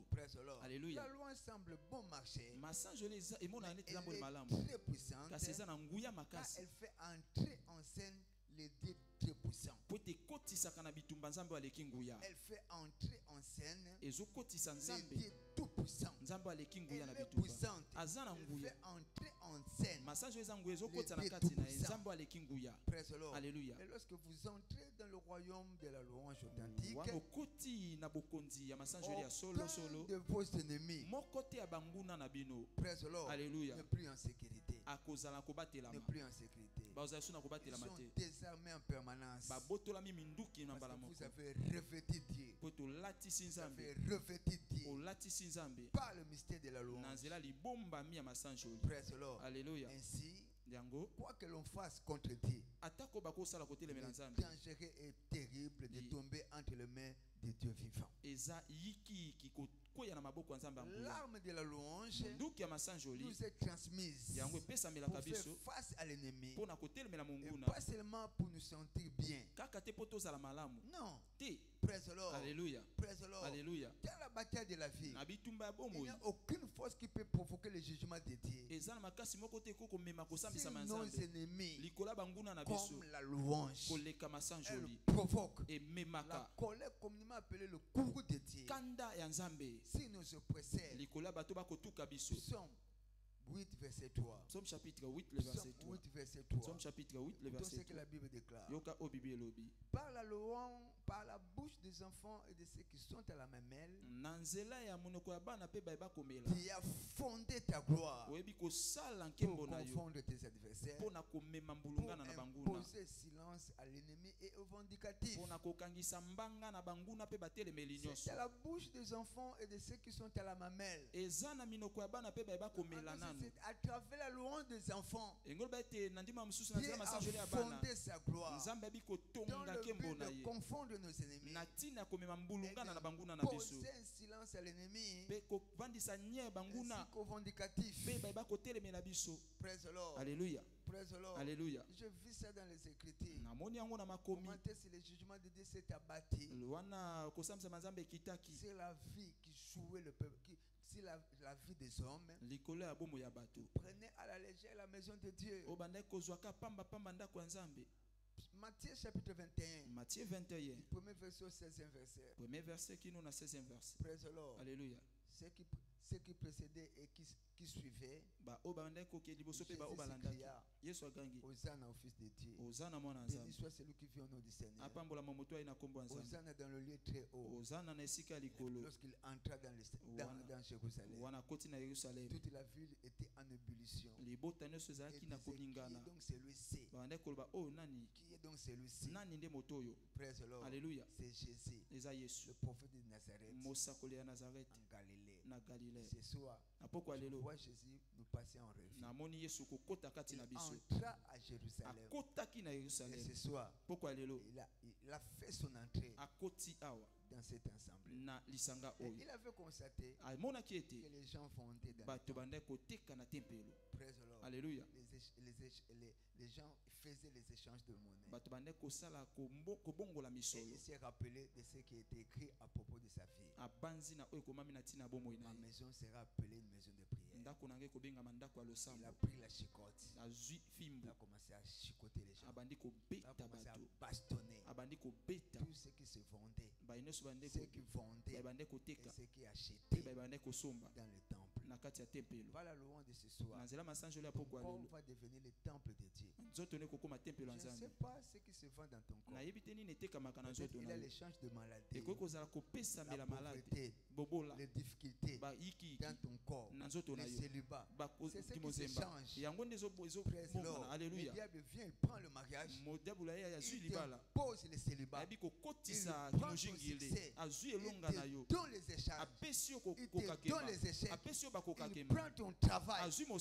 Praise the Lord. Alléluia. La louange semble bon marché. Elle est très puissante car elle fait entrer en scène les dieux très puissants. Elle fait entrer en scène les dieux tout puissants. Elle est puissante. Elle fait entrer en scène les dieux tout puissants. Praise the Lord. Alléluia. Et lorsque vous entrez dans le royaume de la louange authentique, aucun de vos ennemis, praise the Lord, Alléluia, n'est plus en sécurité. Ne plus en sécurité. Ils sont désarmés en permanence. Parce que vous avez revêtu Dieu. Vous avez revêtu Dieu par le mystère de la louange. Praise the Lord. Alléluia. Ainsi, quoi que l'on fasse contre Dieu, le danger est terrible de tomber entre les mains de Dieu vivant. L'arme de la louange nous est transmise pour faire face à l'ennemi. Et pas seulement pour nous sentir bien. Non. Praise the Lord. Alléluia. Praise the Lord. Alléluia. Dans la bataille de la vie, il n'y a aucune force qui peut provoquer le jugement de Dieu. Si nos ennemis, comme la louange, elle provoque la colère communément appelée le courroux de Dieu. Si nous oppresseurs, Psaume 8 verset 3. Psaume chapitre 8 le verset 3. 8 verset 3. Psaume chapitre 8 le verset 3. C'est ce que la Bible déclare. Par la louange, par la bouche des enfants et de ceux qui sont à la mamelle, tu as fondé ta gloire pour confondre tes adversaires, pour imposer silence à l'ennemi et au vindicatif. C'est à la bouche des enfants et de ceux qui sont à la mamelle. À travers la louange des enfants, Dieu a fondé sa gloire dans le but de confondre nos ennemis et de poser un silence à l'ennemi ainsi qu'au vindicatif. Praise the Lord. Alléluia. Praise the Lord. Alléluia. Je vis ça dans les Écritures. Comment est-ce que le jugement de Dieu s'est abattu? C'est la vie qui jouait le peuple. Si la vie des hommes, prenez à la légère la maison de Dieu. Matthieu chapitre 21. Matthieu 21. Premier verset au 16e verset. Premier verset qui nous a 16e verset. Praise the Lord. Alléluia. Ce qui précédait et qui suivait, Jésus s'écria, Hosanna au Fils de Dieu. Béni soit celui qui vient au nom du Seigneur. Hosanna dans le lieu très haut. Lorsqu'il entra dans Jérusalem, toute la ville était en ébullition. Et qui est donc celui-ci? Qui est donc celui-ci? Praise the Lord. Alléluia. C'est Jésus, le prophète de Nazareth, en Galilée. Ce soir, je vois Jésus nous passer en revue. Il entra à Jérusalem. Et ce soir, il a fait son entrée dans cette assemblée. Et il avait constaté que les gens fondaient dans le temple. Praise the Lord. Alléluia. Les gens faisaient les échanges de monnaie. Et il s'est rappelé de ce qui était écrit à propos de sa vie. Ma maison sera appelée une maison de prière. Il a pris la chicotte. Il a commencé à chicoter les gens. Il a commencé à bastonner tout ce qui se vendait, ceux qui vendaient et ceux qui achetaient dans le temple. Voilà le louange de ce soir. Pourquoi on va devenir le temple de Dieu? Je ne sais pas ce qui se vend dans ton corps. Peut-être il y a l'échange de maladies, la pauvreté, les difficultés dans ton corps, les célibats. C'est ce qui se change. Praise the Lord. Le diable vient, il prend le mariage, il pose les célibats, il prend ton succès, il te donne les échanges, il te donne les échecs, il prend ton travail, il te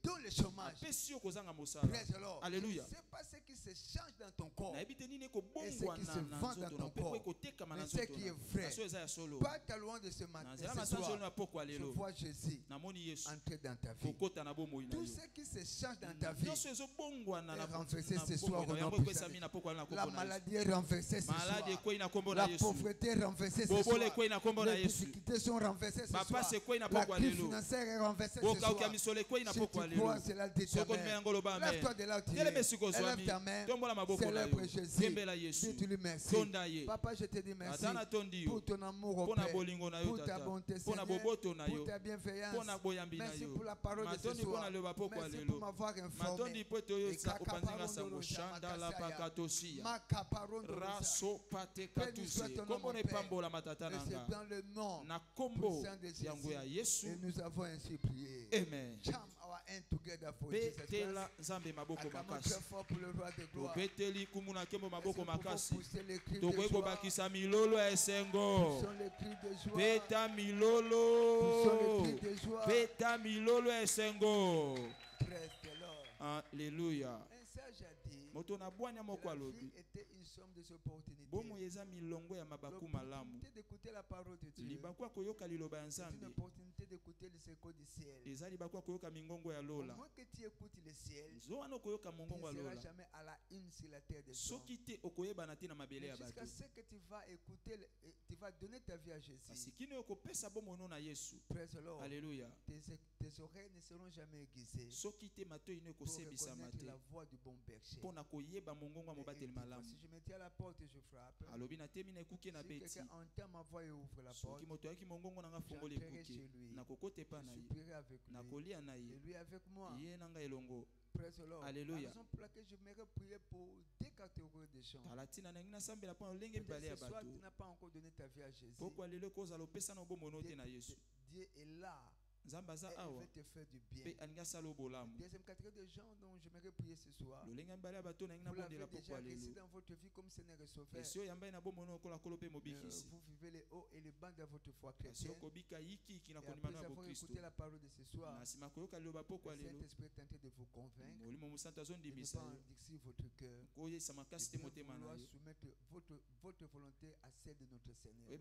donne le chômage. Praise the Lord. Alléluia. Ce n'est pas ce qui se change dans ton corps et ce qui se vend dans ton corps, mais ce qui est vrai. Pas ta louange de ce matin, ce soir, je vois Jésus entrer dans ta vie. Tout ce qui se change dans ta vie est renversé ce soir au nom puissant. La maladie est renversée ce soir. La pauvreté est renversée ce soir. Les difficultés sont renversées ce soir. La crise financière est renversée ce soir. Si tu crois, c'est la détermination. Lève-toi de là où tu es. Lève ta main. Célèbre Jésus. Dis-lui merci. Papa, je te dis merci pour ton amour au Père, pour ta bonté, Seigneur, pour ta bienveillance. Merci pour la parole de ce soir. Merci pour m'avoir informé. Béni soit ton nom, mon Père. Et c'est dans le nom puissant de Jésus. Et nous avons ainsi prié. Amen. Our hand together for Jesus Christ. Acclamons très fort pour le roi de gloire. Pousser les cris de joie. Bakisa milolo esengo. Poussons les cris de joie. Beta milolo. Poussons les cris de joie. Beta milolo esengo. Praise the Lord. Alléluia. Un sage a dit, La vie était une somme des opportunités. L'opportunité d'écouter la parole de Dieu. C'est une opportunité d'écouter les échos du ciel. Au moins que tu écoutes le ciel, tu ne seras jamais à la une sur la terre des hommes. Jusqu'à ce que tu vas écouter, tu vas donner ta vie à Jésus. Praise the Lord. Alléluia. Tes oreilles ne seront jamais aiguisées pour reconnaître la voix du bon berger. Si je me tiens à la porte et je frappe, si quelqu'un entend ma voix et ouvre la porte, j'entrerai chez lui, je supplierai avec lui, et lui avec moi. Praise the Lord. Alléluia. La raison pour laquelle je m'aimerais prier pour deux catégories de gens. Peut-être ce soir tu n'as pas encore donné ta vie à Jésus. Dieu est là. Et il veut te faire du bien. Deuxième catégorie de gens dont j'aimerais prier ce soir. Vous l'avez déjà réussi dans votre vie comme Seigneur et Sauveur. Vous vivez les hauts et les bas de votre foi chrétienne. Et après avoir écouté la parole de ce soir, le Saint-Esprit est en train de vous convaincre de ne pas endurcir votre cœur, de vouloir soumettre votre volonté à celle de notre Seigneur. Je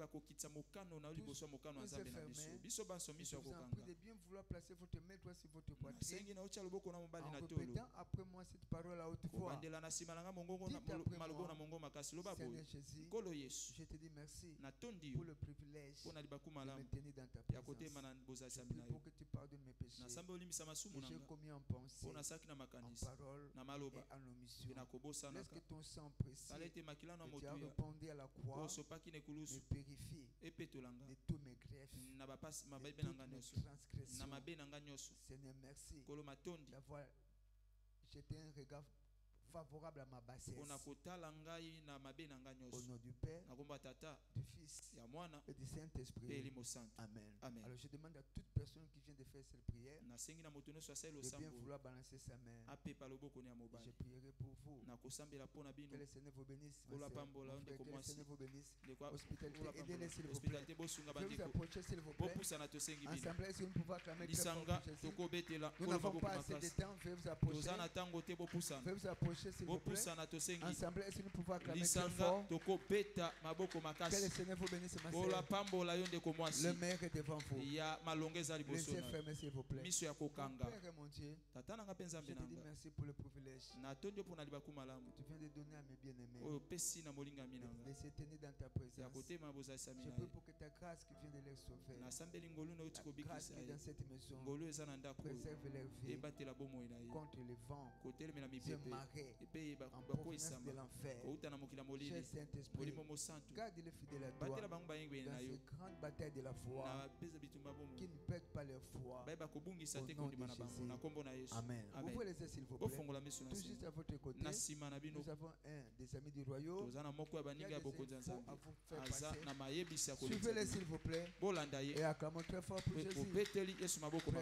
vous en prie de bien vouloir placer votre main droite sur votre poitrine en répétant après moi cette parole à haute voix. Dites après moi, Seigneur Jésus, je te dis merci pour le privilège de me tenir dans ta présence. Je prie pour que tu pardonnes mes péchés que j'ai commis en pensée, en parole et en omission. Laisse que ton sang précieux que tu as répandu à la croix me purifie de tous mes griefs, de toutes mes transgressions. Seigneur, merci d'avoir jeté un regard favorable à ma bassesse. Au nom du Père, du Fils et du Saint-Esprit. Amen. Alors je demande à toute personne qui vient de faire cette prière de bien vouloir balancer sa main. Je prierai pour vous. Que le Seigneur vous bénisse. Que le Seigneur vous bénisse. Hospitalité, aidez-les s'il vous plaît. Je vous approcher s'il vous plaît. Ensemble, est-ce que nous pouvons acclamer très fort pour Jésus? Nous n'avons pas assez de temps. Veuillez vous approcher. Veuillez vous approcher s'il vous plaît. Ensemble, est-ce que nous pouvons acclamer très fort? Que le Seigneur vous bénisse, ma sœur. Le maire est devant vous. Laissez fermer s'il vous plaît. Mon Père et mon Dieu, je te dis merci pour le privilège que tu viens de donner à mes bien-aimés de se tenir dans ta présence. Je prie pour que ta grâce qui vient de les sauver, la grâce qui est dans cette maison, préserve leur vie contre les vents, Dieu marée, en provenance de l'enfer. Cher Saint-Esprit, garde les fidèles à toi dans ces grandes batailles de la foi, qui ne perdent pas leur foi. Au nom de Jésus. Amen. Vous pouvez les aider s'il vous plaît. Tout juste à votre côté, nous avons un des amis du royaume qui a des infos à vous faire passer. Suivez-les s'il vous plaît et acclamons très fort pour Jésus. Praise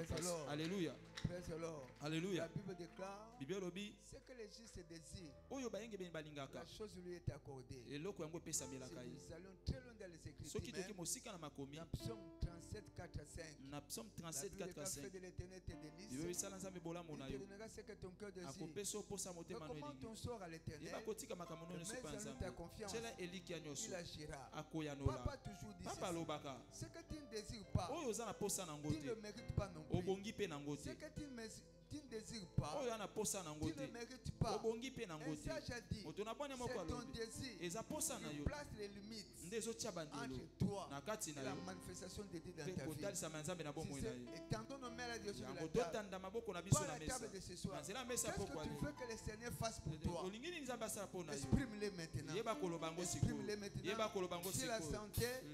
the Lord. Alléluia. Praise the Lord. Alléluia. La Bible déclare ce que les justes désirent, la chose lui est accordée. Si nous allons très loin dans les Écritures, dans Psaume 37, 4 à 5, la Bible déclare fait de l'éternité des délices, il te donnera ce que ton cœur désire. Recommande ton sort à l'éternel, mets en lui ta confiance, il agira. Papa toujours dit ce que tu ne désires pas, tu ne le mérites pas non plus. Ce que tu ne désires pas, tu ne le mérites pas. Un sage a dit, c'est ton désir qui place les limites entre toi et la manifestation de Dieu dans ta vie. Étendons nos mains à Dieu sur la table. Pas la table de ce soir. Qu'est-ce que tu veux que le Seigneur fasse pour toi? Exprime-les maintenant. Exprime-les maintenant. Si la santé est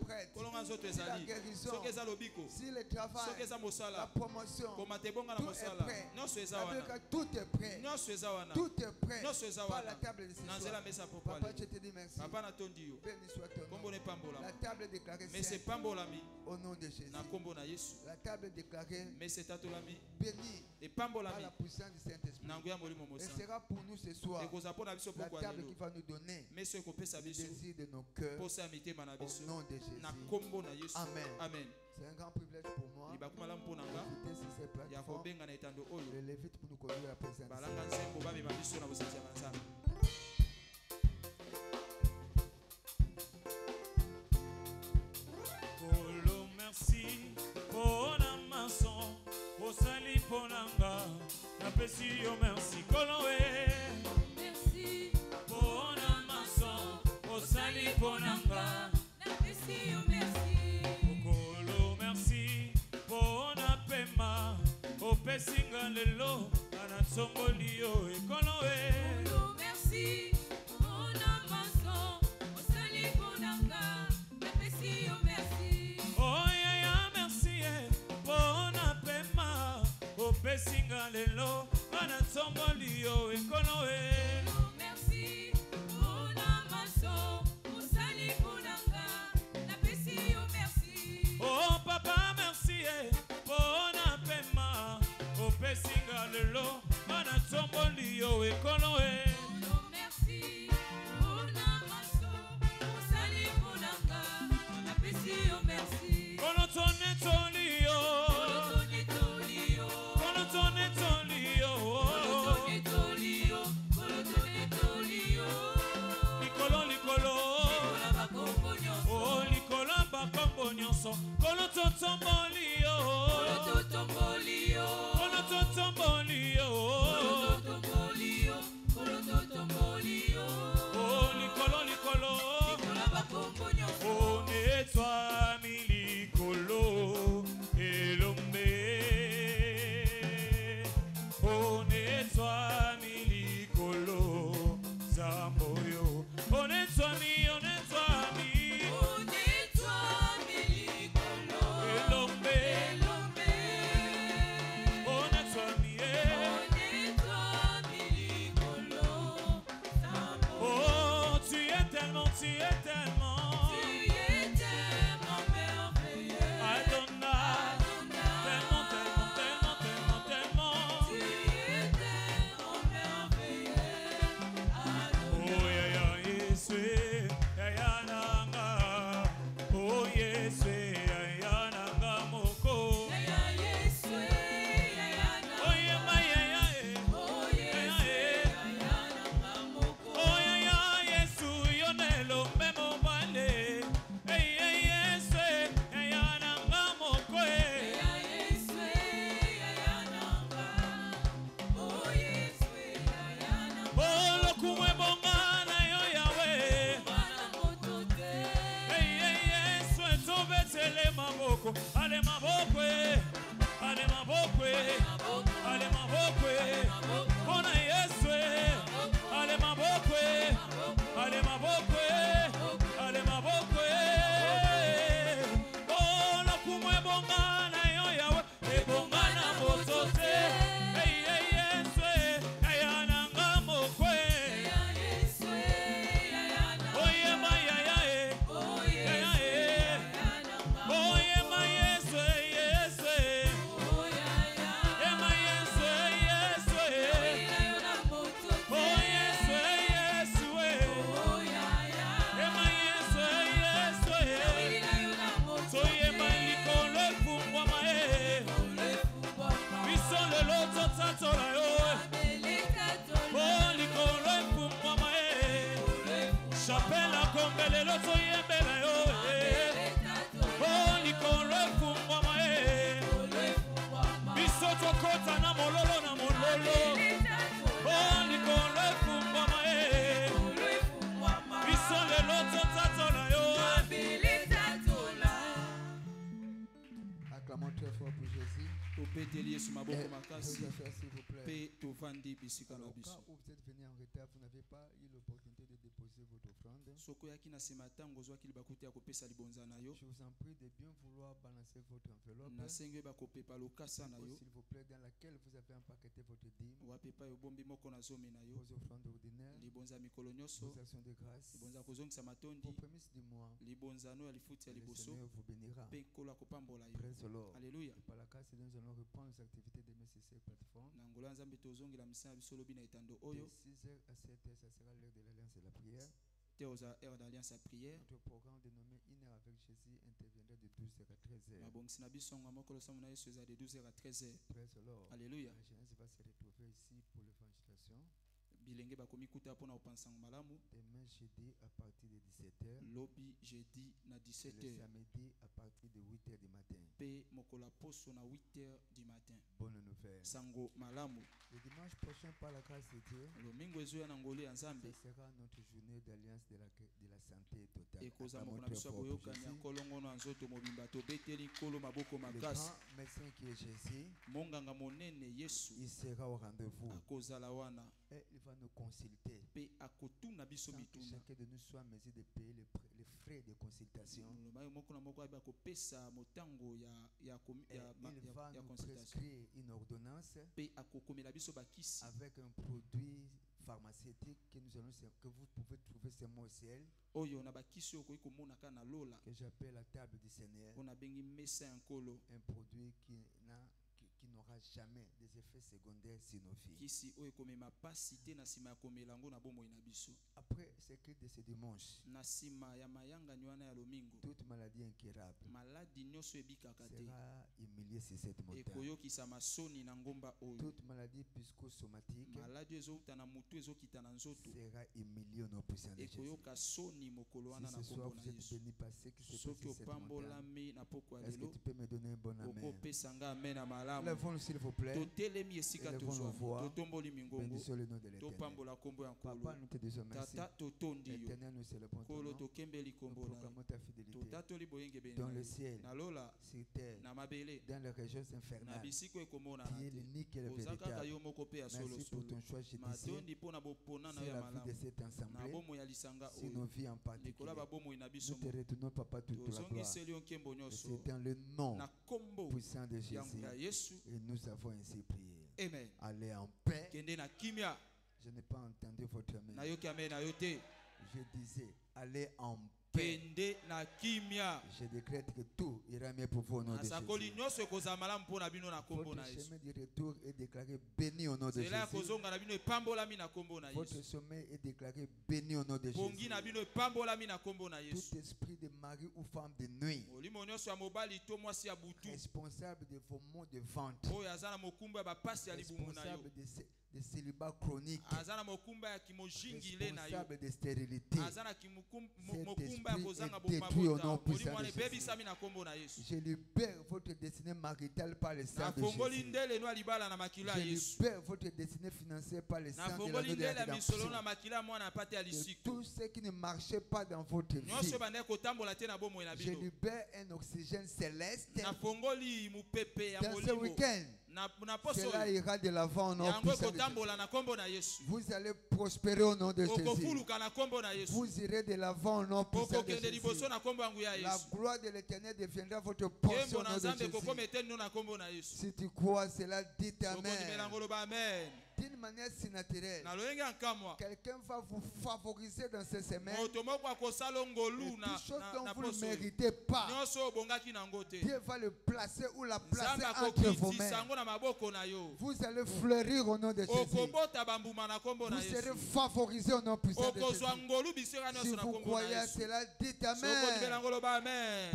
prête, si la guérison, si le travail, la promotion, tout est prêt. Tout est prêt. Tout est prêt. Pas la table de ce soir. Papa, je te dis merci. Béni soit ton nom. La table est déclarée sainte au nom de Jésus. La table déclarée bénie par la puissance du Saint-Esprit. Et sera pour nous ce soir la table qui va nous donner le désir de nos cœurs au nom de Jésus. Amen. C'est un grand privilège pour moi d'écouter sur ces plateformes les Lévites pour nous conduire à la présence. Merci pour la maçon, pour sali pour l'anga, merci Koloé. Merci pour la maçon, pour sali pour l'anga, merci. Kolo merci pour la pema, pour pesinga lelo, anatsongolio e Koloé. Merci pour la maçon, pour sali pour l'anga, merci. Pesinga lelo ana tsombolio ekoloe. Merci pour la maçon, pour sali pour l'anga, la pesi yo merci. Oh papa merci pour na pema, oh pesinga lelo ana tsombolio ekoloe. Merci pour la maçon, pour sali pour l'anga, la pesi yo merci. Kono tone tolio. Kolo totombolio, kolo totombolio, kolo totombolio, kolo totombolio. Oh likolo likolo, likolo bakombonyo. Oh netwa milikolo elombe. Oh netwa milikolo zamboyo. Oh netwa mi. Acclamons très fort pour Jésus. bisika na biso. Quand vous êtes venu en retard, vous n'avez pas eu l'opportunité de déposer votre offrande. Je vous en prie de bien vouloir balancer votre enveloppe. S'il vous plaît, dans laquelle vous avez empaqueté votre dîme. vos offrandes ordinaires, vos actions de grâce, vos prémices du mois. Le Seigneur vous bénira. Praise the Lord. Alléluia. Par la grâce de Dieu, nous allons reprendre les activités de MCC plateforme. De 6h à 7h, ça sera l'heure de l'alliance et la prière. Heure d'alliance à prière. Notre programme dénommé Une heure avec Jésus interviendra de 12h à 13h. De 12h à 13h. Praise the Lord. Alléluia. La jeunesse va se retrouver ici pour l'évangélisation. Demain jeudi à partir de 17h. Lobby jeudi na 17h. Le samedi à partir de 8h du matin. Pe mokola poso na 8h du matin. Bonne nouvelle. Sango malamu. Le dimanche prochain par la grâce de Dieu. Lomingo ezo ya na ngoli ya Nzambe. Ce sera notre journée d'alliance de la santé totale. Et koza moko na biso boyoka nya kolongo na nzoto mobimba to beteli kolo maboko makasi. Le médecin qui est Jésus. Monganga monene Yesu. Il sera au rendez-vous. Akozala wana. Et il va nous consulter. Sans que chacun de nous soit en mesure de payer les frais de consultation. Il va nous prescrire une ordonnance avec un produit pharmaceutique que vous pouvez trouver seulement au ciel, que j'appelle la table du Seigneur. Un produit qui n'aura jamais des effets secondaires sur nos filles. Après ce cri de ce dimanche, toute maladie incurable sera humiliée sur cette montagne. Toute maladie psychosomatique sera humiliée au nom puissant de Jésus. Si ce soir vous êtes béni par ce qui se passe sur cette montagne, est-ce que tu peux me donner un bon amen? Lèvons-nous s'il vous plaît. Lèvons nos voix. Bénissons le nom de l'Éternel. Papa, nous te disons merci. L'Éternel, nous célébrons ton nom. Nous proclamons ta fidélité. Dans le ciel, sur terre, dans les régions infernales, qui est l'unique et le véritable. Merci pour ton choix judiciaire sur la vie de cette assemblée, sur nos vies en particulier. Nous te retournons, Papa, toute la gloire. C'est dans le nom puissant de Jésus. Et nous avons ainsi prié. Amen. Allez en paix. Je n'ai pas entendu votre amen. Je disais, allez en paix. Je décrète que tout ira mieux pour vous au nom de Jésus. Votre chemin du retour est déclaré béni au nom de Jésus. Votre sommeil est déclaré béni au nom de Jésus. Tout esprit de mari ou femme de nuit, responsable de vos maux de ventre, responsable de célibat chronique, responsable de stérilité, cet esprit est détruit au nom puissant de Jésus. Je libère votre destinée maritale par le sang de Jésus. Je libère votre destinée financière par le sang de l'agneau de la rédemption. Et tout ce qui ne marchait pas dans votre vie, je libère un oxygène céleste. Dans ce week-end, cela ira de l'avant au nom puissant de Jésus. Vous allez prospérer au nom de Jésus. Vous irez de l'avant au nom puissant de Jésus. La gloire de l'Éternel deviendra votre portion au nom de Jésus. Si tu crois cela, dites Amen. D'une manière si naturelle, quelqu'un va vous favoriser dans ces semaines. Et toutes choses dont vous ne méritez pas, Dieu va le placer ou la placer entre vos mains. Vous allez fleurir au nom de Jésus. Vous serez favorisé au nom puissant de Jésus. Si vous croyez à cela, dites Amen.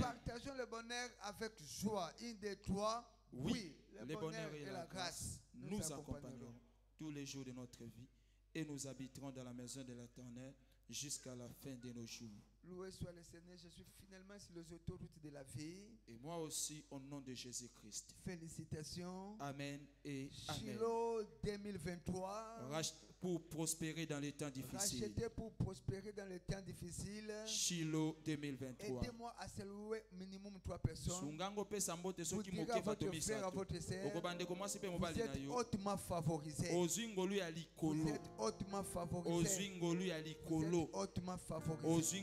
Partageons le bonheur avec joie. Une des trois. Oui, le bonheur et la grâce nous accompagneront tous les jours de notre vie et nous habiterons dans la maison de l'Éternel jusqu'à la fin de nos jours. Loué soit le Seigneur, je suis finalement sur les autoroutes de la vie. Et moi aussi au nom de Jésus-Christ. Félicitations. Amen et amen. Shiloh 2023. Pour prospérer dans les temps difficiles. Racheter pour prospérer dans les temps difficiles. Shiloh 2023. Aidez-moi à saluer minimum 3 personnes. Vous direz à votre frère, à votre sœur, vous êtes hautement favorisé. Vous êtes hautement favorisé. Vous êtes hautement favorisé.